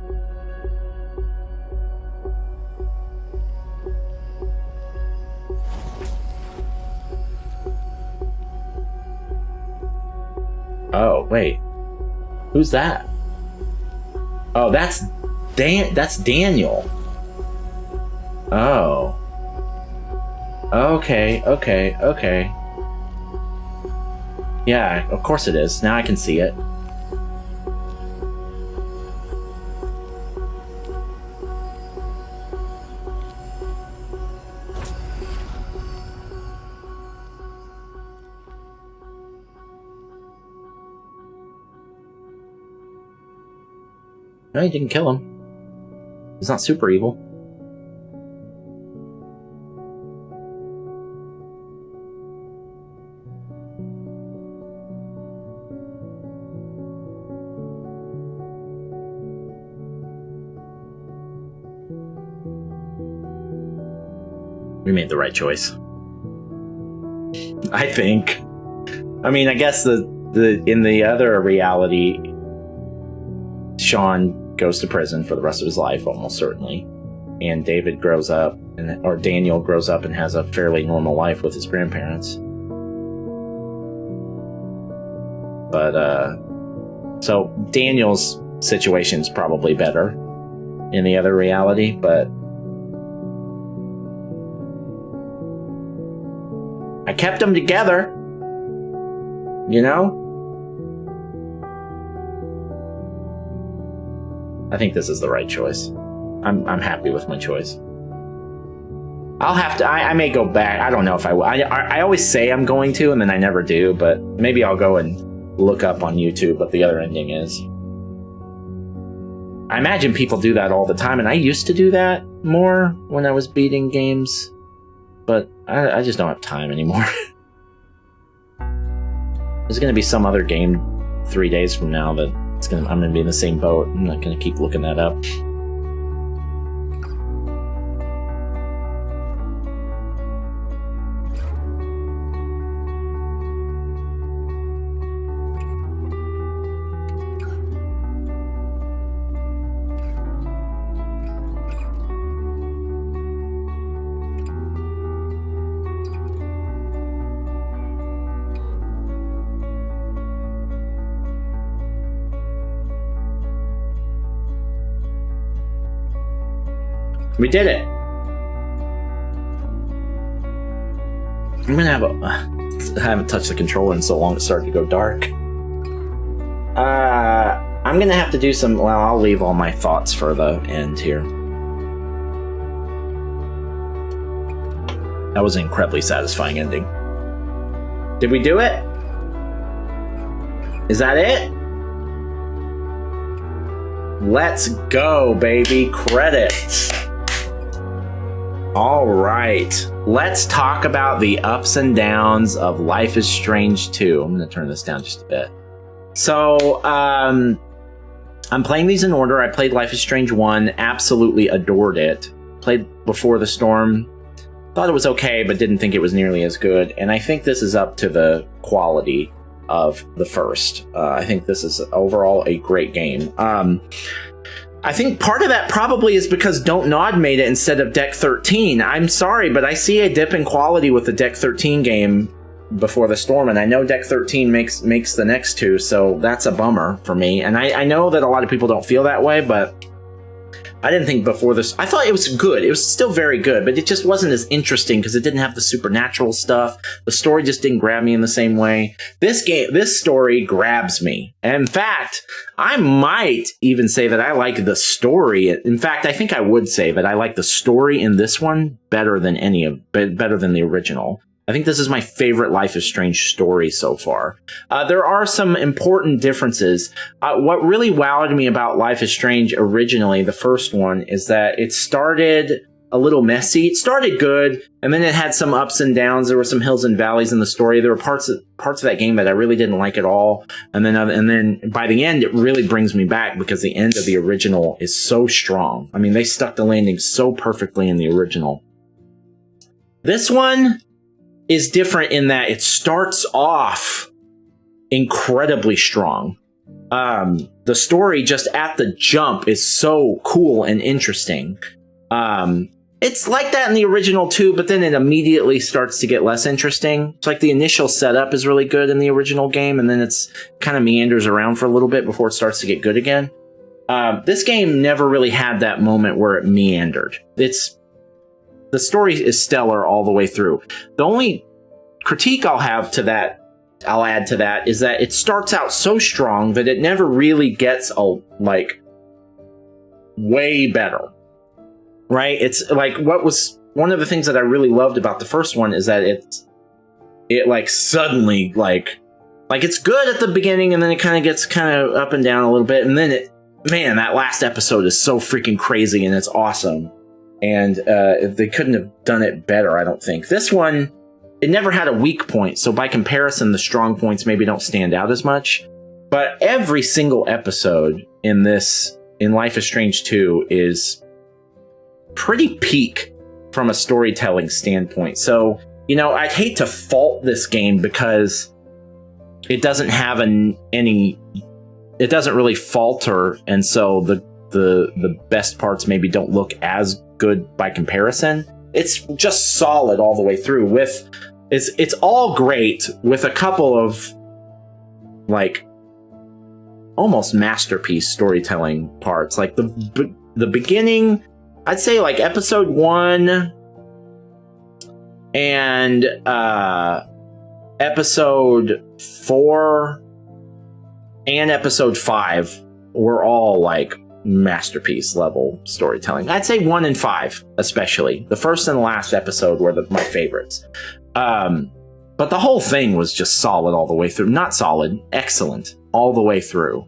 Oh, wait. Who's that? Oh, that's Daniel. Oh. Okay. Yeah, of course it is. Now I can see it. No, he didn't kill him. He's not super evil. We made the right choice. I think. I mean, I guess in the other reality, Sean goes to prison for the rest of his life, almost certainly. And David grows up, or Daniel grows up and has a fairly normal life with his grandparents. But, so Daniel's situation's probably better in the other reality, but I kept them together, you know? I think this is the right choice. I'm happy with my choice. I'll have to, I may go back. I don't know if I will. I always say I'm going to, and then I never do, but maybe I'll go and look up on YouTube what the other ending is. I imagine people do that all the time, and I used to do that more when I was beating games, but I just don't have time anymore. There's going to be some other game 3 days from now that I'm going to be in the same boat. I'm not going to keep looking that up. We did it! I'm gonna have I haven't touched the controller in so long it started to go dark. I'm gonna have to do some... Well, I'll leave all my thoughts for the end here. That was an incredibly satisfying ending. Did we do it? Is that it? Let's go, baby. Credits. All right, let's talk about the ups and downs of Life is Strange 2. I'm going to turn this down just a bit. So, I'm playing these in order. I played Life is Strange 1, absolutely adored it. Played Before the Storm, thought it was okay, but didn't think it was nearly as good. And I think this is up to the quality of the first. I think this is overall a great game. I think part of that probably is because Don't Nod made it instead of Deck 13. I'm sorry, but I see a dip in quality with the Deck 13 game Before the Storm, and I know Deck 13 makes the next two, so that's a bummer for me. And I know that a lot of people don't feel that way, but I didn't think Before this... I thought it was good. It was still very good, but it just wasn't as interesting because it didn't have the supernatural stuff. The story just didn't grab me in the same way. This story grabs me. And in fact, I might even say that I like the story. In fact, I think I would say that I like the story in this one better than better than the original. I think this is my favorite Life is Strange story so far. There are some important differences. What really wowed me about Life is Strange originally, the first one, is that it started a little messy. It started good, and then it had some ups and downs. There were some hills and valleys in the story. There were parts of that game that I really didn't like at all. And then by the end, it really brings me back because the end of the original is so strong. I mean, they stuck the landing so perfectly in the original. This one is different in that it starts off incredibly strong. The story just at the jump is so cool and interesting. It's like that in the original too, but then it immediately starts to get less interesting. It's like the initial setup is really good in the original game, and then it's kind of meanders around for a little bit before it starts to get good again. This game never really had that moment where it meandered. The story is stellar all the way through. The only critique I'll add to that, is that it starts out so strong that it never really gets way better. Right? It's like what was one of the things that I really loved about the first one is that it suddenly it's good at the beginning and then it kind of gets up and down a little bit, and then that last episode is so freaking crazy and it's awesome. And they couldn't have done it better, I don't think. This one, it never had a weak point, so by comparison, the strong points maybe don't stand out as much. But every single episode in Life is Strange 2 is pretty peak from a storytelling standpoint. So, you know, I'd hate to fault this game because it doesn't have it doesn't really falter, and so the best parts maybe don't look as good by comparison. It's just solid all the way through. It's all great with a couple of like almost masterpiece storytelling parts. Like the beginning, I'd say like episode 1 and episode 4 and episode 5 were all like masterpiece level storytelling. I'd say 1 and 5 especially. The first and the last episode were my favorites. But the whole thing was just solid all the way through. Not solid, excellent all the way through.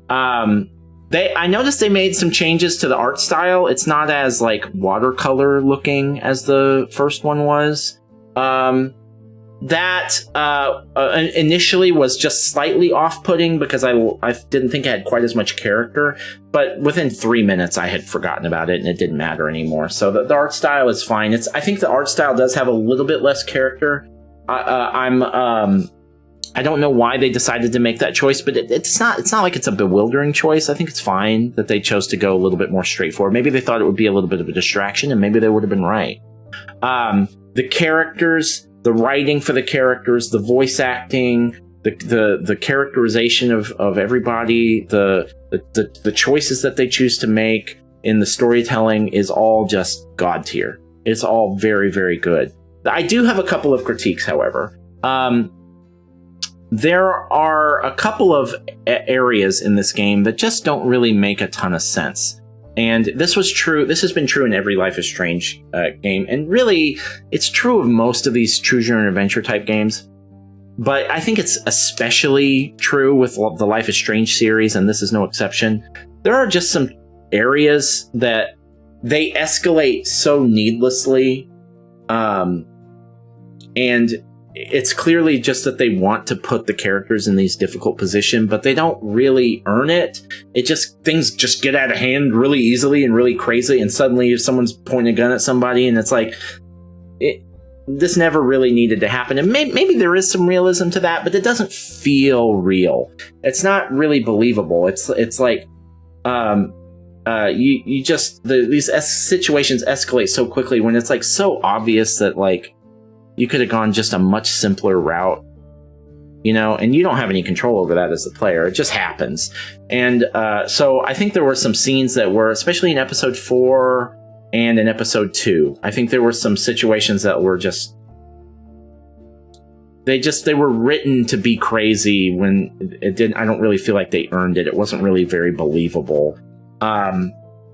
I noticed they made some changes to the art style. It's not as like watercolor looking as the first one was. That initially was just slightly off-putting because I didn't think it had quite as much character, but within 3 minutes I had forgotten about it and it didn't matter anymore. So the art style is fine. I think the art style does have a little bit less character. I don't know why they decided to make that choice, but it's not like it's a bewildering choice. I think it's fine that they chose to go a little bit more straightforward. Maybe they thought it would be a little bit of a distraction, and maybe they would have been right. The characters, the writing for the characters, the voice acting, the characterization of everybody, the choices that they choose to make in the storytelling is all just god tier. It's all very, very good. I do have a couple of critiques, however. There are a couple of areas in this game that just don't really make a ton of sense. And this has been true in every Life is Strange game. And really, it's true of most of these choose your own adventure type games. But I think it's especially true with the Life is Strange series, and this is no exception. There are just some areas that they escalate so needlessly. And it's clearly just that they want to put the characters in these difficult positions, but they don't really earn it. Things just get out of hand really easily and really crazy, and suddenly if someone's pointing a gun at somebody, and it's like, this never really needed to happen. And maybe there is some realism to that, but it doesn't feel real. It's not really believable. It's like, these situations escalate so quickly when it's like so obvious that like, you could have gone just a much simpler route, you know, and you don't have any control over that as the player. It just happens. And so I think there were some scenes that were, especially in episode 4 and in episode 2, I think there were some situations that were they were written to be crazy when it didn't. I don't really feel like they earned it. It wasn't really very believable.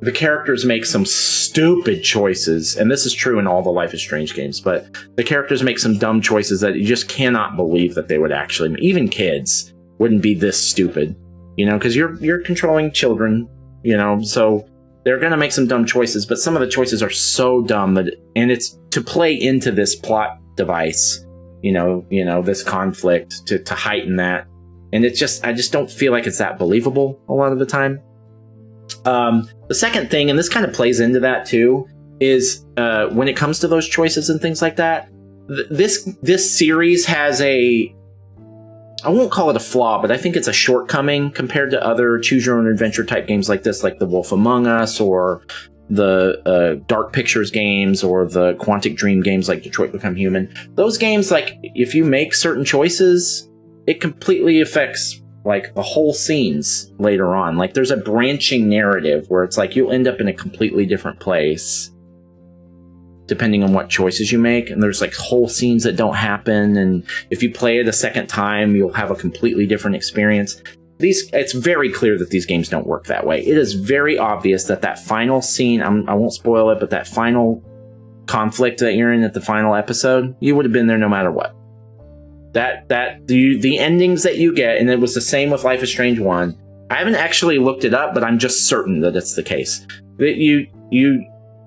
The characters make some stupid choices, and this is true in all the Life is Strange games, but the characters make some dumb choices that you just cannot believe that they would actually, even kids wouldn't be this stupid, you know, because you're controlling children, you know, so they're going to make some dumb choices, but some of the choices are so dumb and it's to play into this plot device, you know, this conflict to heighten that. And I just don't feel like it's that believable a lot of the time. The second thing, and this kind of plays into that too, is when it comes to those choices and things like that, this series has I won't call it a flaw, but I think it's a shortcoming compared to other choose your own adventure type games like this, like The Wolf Among Us or the Dark Pictures games or the Quantic Dream games like Detroit Become Human. Those games, like, if you make certain choices, it completely affects like the whole scenes later on. Like there's a branching narrative where it's like you'll end up in a completely different place depending on what choices you make, and there's like whole scenes that don't happen, and if you play it a second time you'll have a completely different experience. It's very clear that these games don't work that way. It is very obvious that final scene, I won't spoil it, but that final conflict that you're in at the final episode, you would have been there no matter what. The endings that you get, and it was the same with Life is Strange 1. I haven't actually looked it up, but I'm just certain that it's the case. That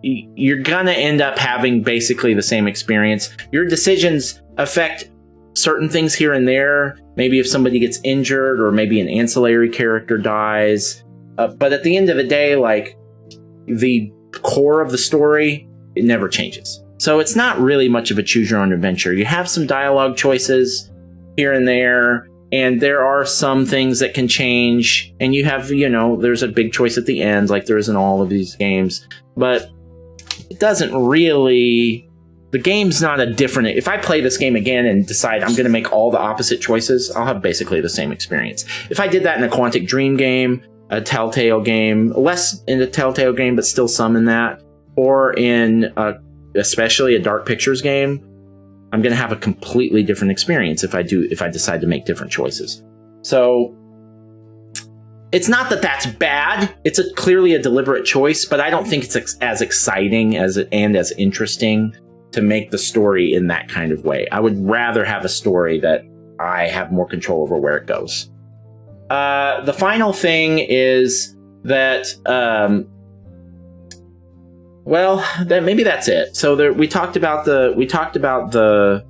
you're gonna end up having basically the same experience. Your decisions affect certain things here and there. Maybe if somebody gets injured, or maybe an ancillary character dies. But at the end of the day, like, the core of the story it never changes. So it's not really much of a choose your own adventure. You have some dialogue choices here and there, and there are some things that can change, and you have, there's a big choice at the end, like there is in all of these games, but it doesn't really, the game's not a different, if I play this game again and decide I'm going to make all the opposite choices, I'll have basically the same experience. If I did that in a Quantic Dream game, a Telltale game, less in a Telltale game, but still some in that, or in especially a Dark Pictures game, I'm going to have a completely different experience if I decide to make different choices. So it's not that that's bad. It's clearly a deliberate choice, but I don't think it's as exciting and as interesting to make the story in that kind of way. I would rather have a story that I have more control over where it goes. The final thing is that, maybe that's it. So we talked about the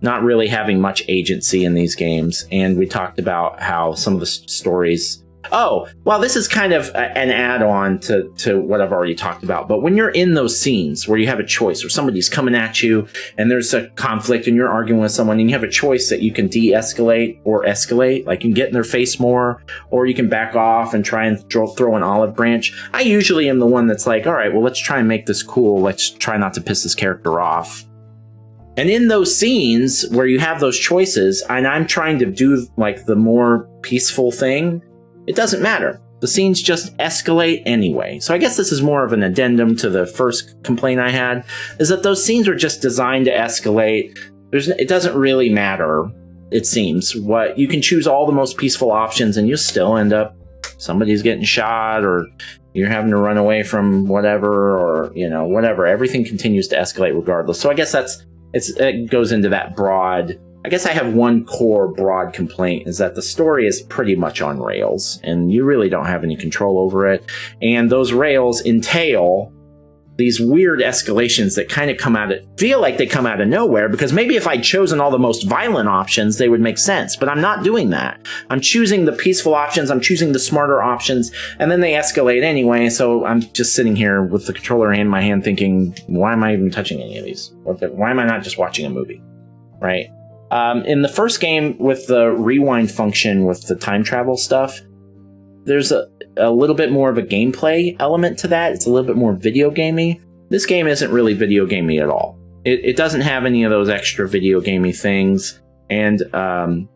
not really having much agency in these games, and we talked about how some of the stories. Oh, well, this is kind of an add-on to what I've already talked about. But when you're in those scenes where you have a choice, or somebody's coming at you, and there's a conflict, and you're arguing with someone, and you have a choice that you can de-escalate or escalate, like you can get in their face more, or you can back off and try and throw an olive branch. I usually am the one that's like, all right, well, let's try and make this cool. Let's try not to piss this character off. And in those scenes where you have those choices, and I'm trying to do like the more peaceful thing, it doesn't matter. The scenes just escalate anyway. So I guess this is more of an addendum to the first complaint I had, is that those scenes are just designed to escalate. It doesn't really matter, it seems. What you can choose all the most peaceful options, and you still end up somebody's getting shot, or you're having to run away from whatever, or whatever. Everything continues to escalate regardless. So I guess it goes into that broad. I guess I have one core broad complaint, is that the story is pretty much on rails, and you really don't have any control over it. And those rails entail these weird escalations that kind of feel like they come out of nowhere, because maybe if I'd chosen all the most violent options, they would make sense. But I'm not doing that. I'm choosing the peaceful options, I'm choosing the smarter options, and then they escalate anyway. So I'm just sitting here with the controller in my hand thinking, why am I even touching any of these? Why am I not just watching a movie? Right? In the first game, with the rewind function with the time travel stuff, there's a little bit more of a gameplay element to that. It's a little bit more video gamey. This game isn't really video gamey at all. It doesn't have any of those extra video gamey things. And in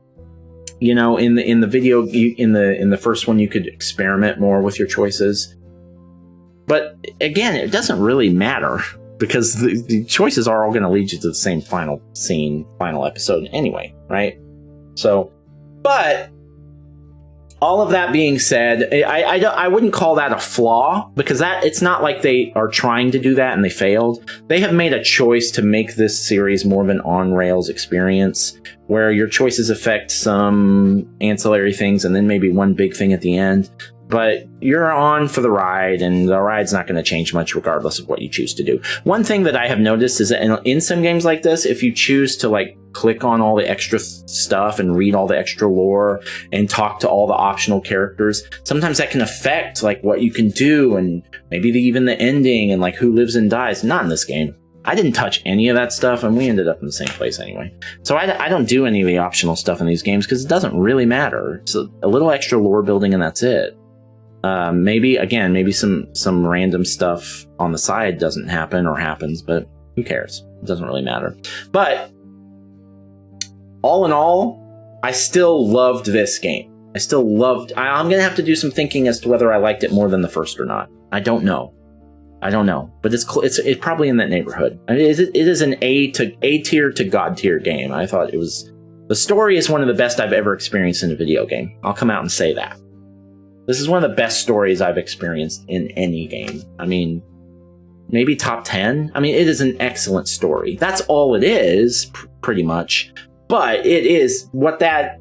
the first one, you could experiment more with your choices. But again, it doesn't really matter, because the choices are all going to lead you to the same final episode anyway, right? So, but all of that being said, I wouldn't call that a flaw, because it's not like they are trying to do that and they failed. They have made a choice to make this series more of an on-rails experience, where your choices affect some ancillary things and then maybe one big thing at the end. But you're on for the ride, and the ride's not going to change much regardless of what you choose to do. One thing that I have noticed is that in some games like this, if you choose to click on all the extra stuff and read all the extra lore and talk to all the optional characters, sometimes that can affect what you can do, and maybe even the ending, and who lives and dies. Not in this game. I didn't touch any of that stuff, and we ended up in the same place anyway. So I don't do any of the optional stuff in these games, because it doesn't really matter. It's a little extra lore building, and that's it. Maybe some random stuff on the side doesn't happen or happens, but who cares? It doesn't really matter. But all in all, I still loved this game. I'm going to have to do some thinking as to whether I liked it more than the first or not. I don't know. But it's probably in that neighborhood. I mean, it is an A tier to God tier game. I thought it was. The story is one of the best I've ever experienced in a video game. I'll come out and say that. This is one of the best stories I've experienced in any game. I mean, maybe top 10. I mean, it is an excellent story. That's all it is, pretty much. But it is what that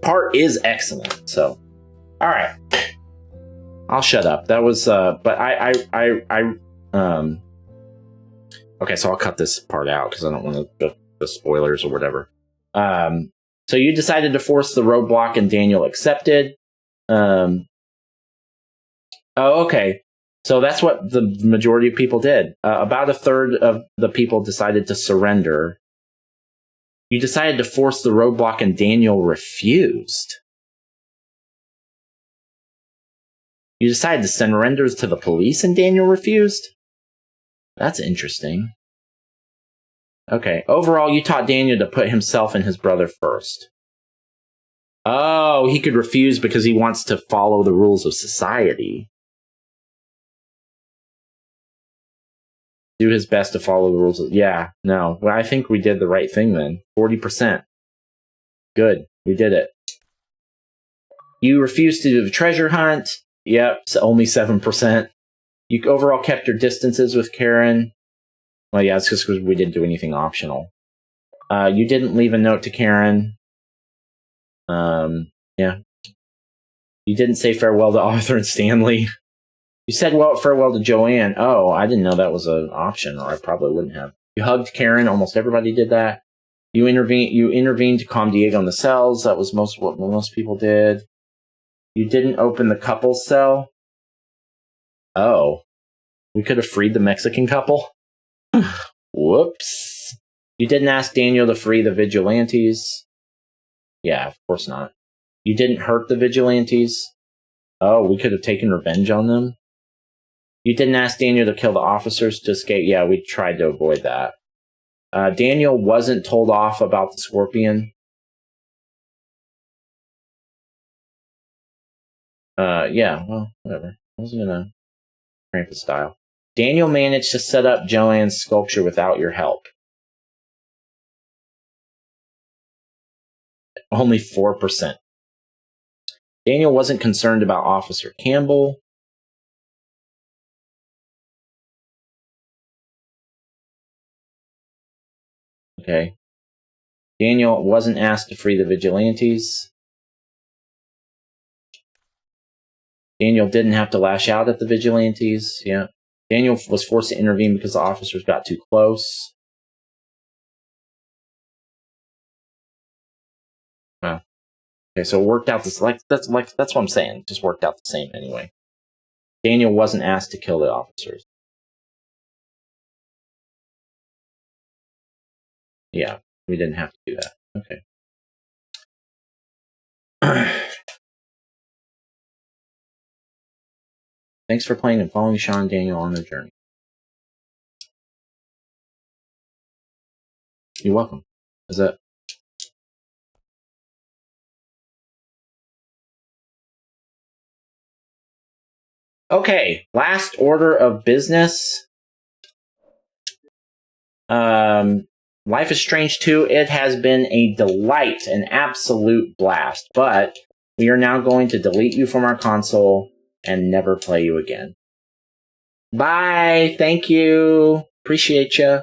part is excellent. So, all right, I'll shut up. That was, but okay, so I'll cut this part out because I don't want to go the spoilers or whatever. So you decided to force the roadblock, and Daniel accepted. Okay. So that's what the majority of people did. About a third of the people decided to surrender. You decided to force the roadblock and Daniel refused. You decided to surrender to the police and Daniel refused? That's interesting. Okay, overall, you taught Daniel to put himself and his brother first. Oh, he could refuse because he wants to follow the rules of society. Do his best to follow the rules. Yeah, no. Well, I think we did the right thing then. 40%. Good. We did it. You refused to do the treasure hunt. Yep, so only 7%. You overall kept your distances with Karen. Well, yeah, it's just because we didn't do anything optional. You didn't leave a note to Karen. Yeah. You didn't say farewell to Arthur and Stanley. You said farewell to Joanne. Oh, I didn't know that was an option, or I probably wouldn't have. You hugged Karen. Almost everybody did that. You intervened to calm Diego in the cells. That was what most people did. You didn't open the couple's cell. Oh. We could have freed the Mexican couple. Whoops. You didn't ask Daniel to free the vigilantes. Yeah, of course not. You didn't hurt the vigilantes. Oh, we could have taken revenge on them. You didn't ask Daniel to kill the officers to escape. Yeah, we tried to avoid that. Daniel wasn't told off about the scorpion. Yeah, well, whatever. I wasn't gonna cramp his style. Daniel managed to set up Joanne's sculpture without your help. Only 4%. Daniel wasn't concerned about Officer Campbell. Okay. Daniel wasn't asked to free the vigilantes. Daniel didn't have to lash out at the vigilantes. Yeah. Daniel was forced to intervene because the officers got too close. Well, okay, so it worked out this that's what I'm saying. It just worked out the same anyway. Daniel wasn't asked to kill the officers. Yeah, we didn't have to do that. Okay. Thanks for playing and following Sean and Daniel on their journey. You're welcome. Is that? Okay, last order of business. Life is Strange 2, it has been a delight, an absolute blast, but we are now going to delete you from our console and never play you again. Bye, thank you, appreciate you.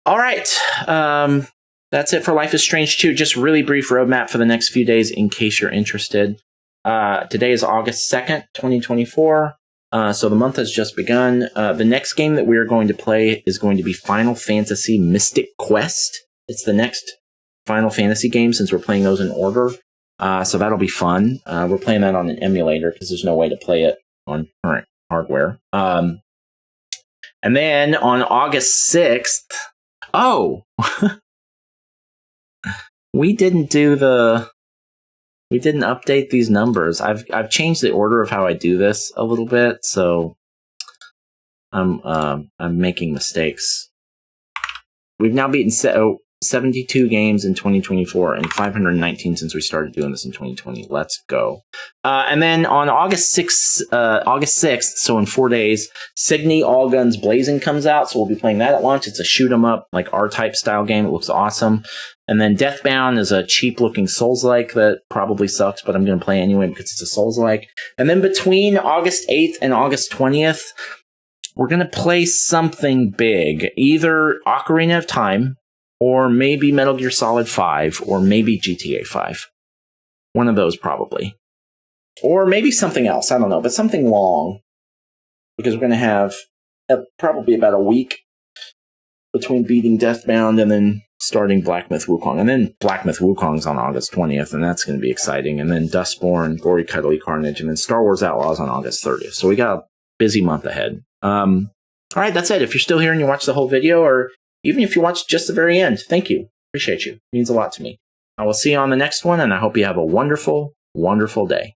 Alright, that's it for Life is Strange 2, just really brief roadmap for the next few days in case you're interested. Today is August 2nd, 2024. So the month has just begun. The next game that we are going to play is going to be Final Fantasy Mystic Quest. It's the next Final Fantasy game since we're playing those in order. So that'll be fun. We're playing that on an emulator because there's no way to play it on current hardware. And then on August 6th... Oh! We didn't update these numbers. I've changed the order of how I do this a little bit, so I'm making mistakes. We've now beaten 72 games in 2024 and 519 since we started doing this in 2020. Let's go. And then on August 6th, so in 4 days, Signy All Guns Blazing comes out, so we'll be playing that at launch. It's a shoot 'em up, like R-type style game. It looks awesome. And then Deathbound is a cheap-looking Souls-like that probably sucks, but I'm going to play anyway because it's a Souls-like. And then between August 8th and August 20th, we're going to play something big. Either Ocarina of Time, or maybe Metal Gear Solid 5, or maybe GTA 5. One of those, probably. Or maybe something else, I don't know, but something long. Because we're going to have probably about a week between beating Deathbound and then starting Black Myth Wukong. And then Black Myth Wukong's on August 20th, and that's going to be exciting. And then Dustborn, Gory Cuddly Carnage, and then Star Wars Outlaws on August 30th. So we got a busy month ahead. All right, that's it. If you're still here and you watched the whole video, or even if you watched just the very end, thank you. Appreciate you. It means a lot to me. I will see you on the next one, and I hope you have a wonderful, wonderful day.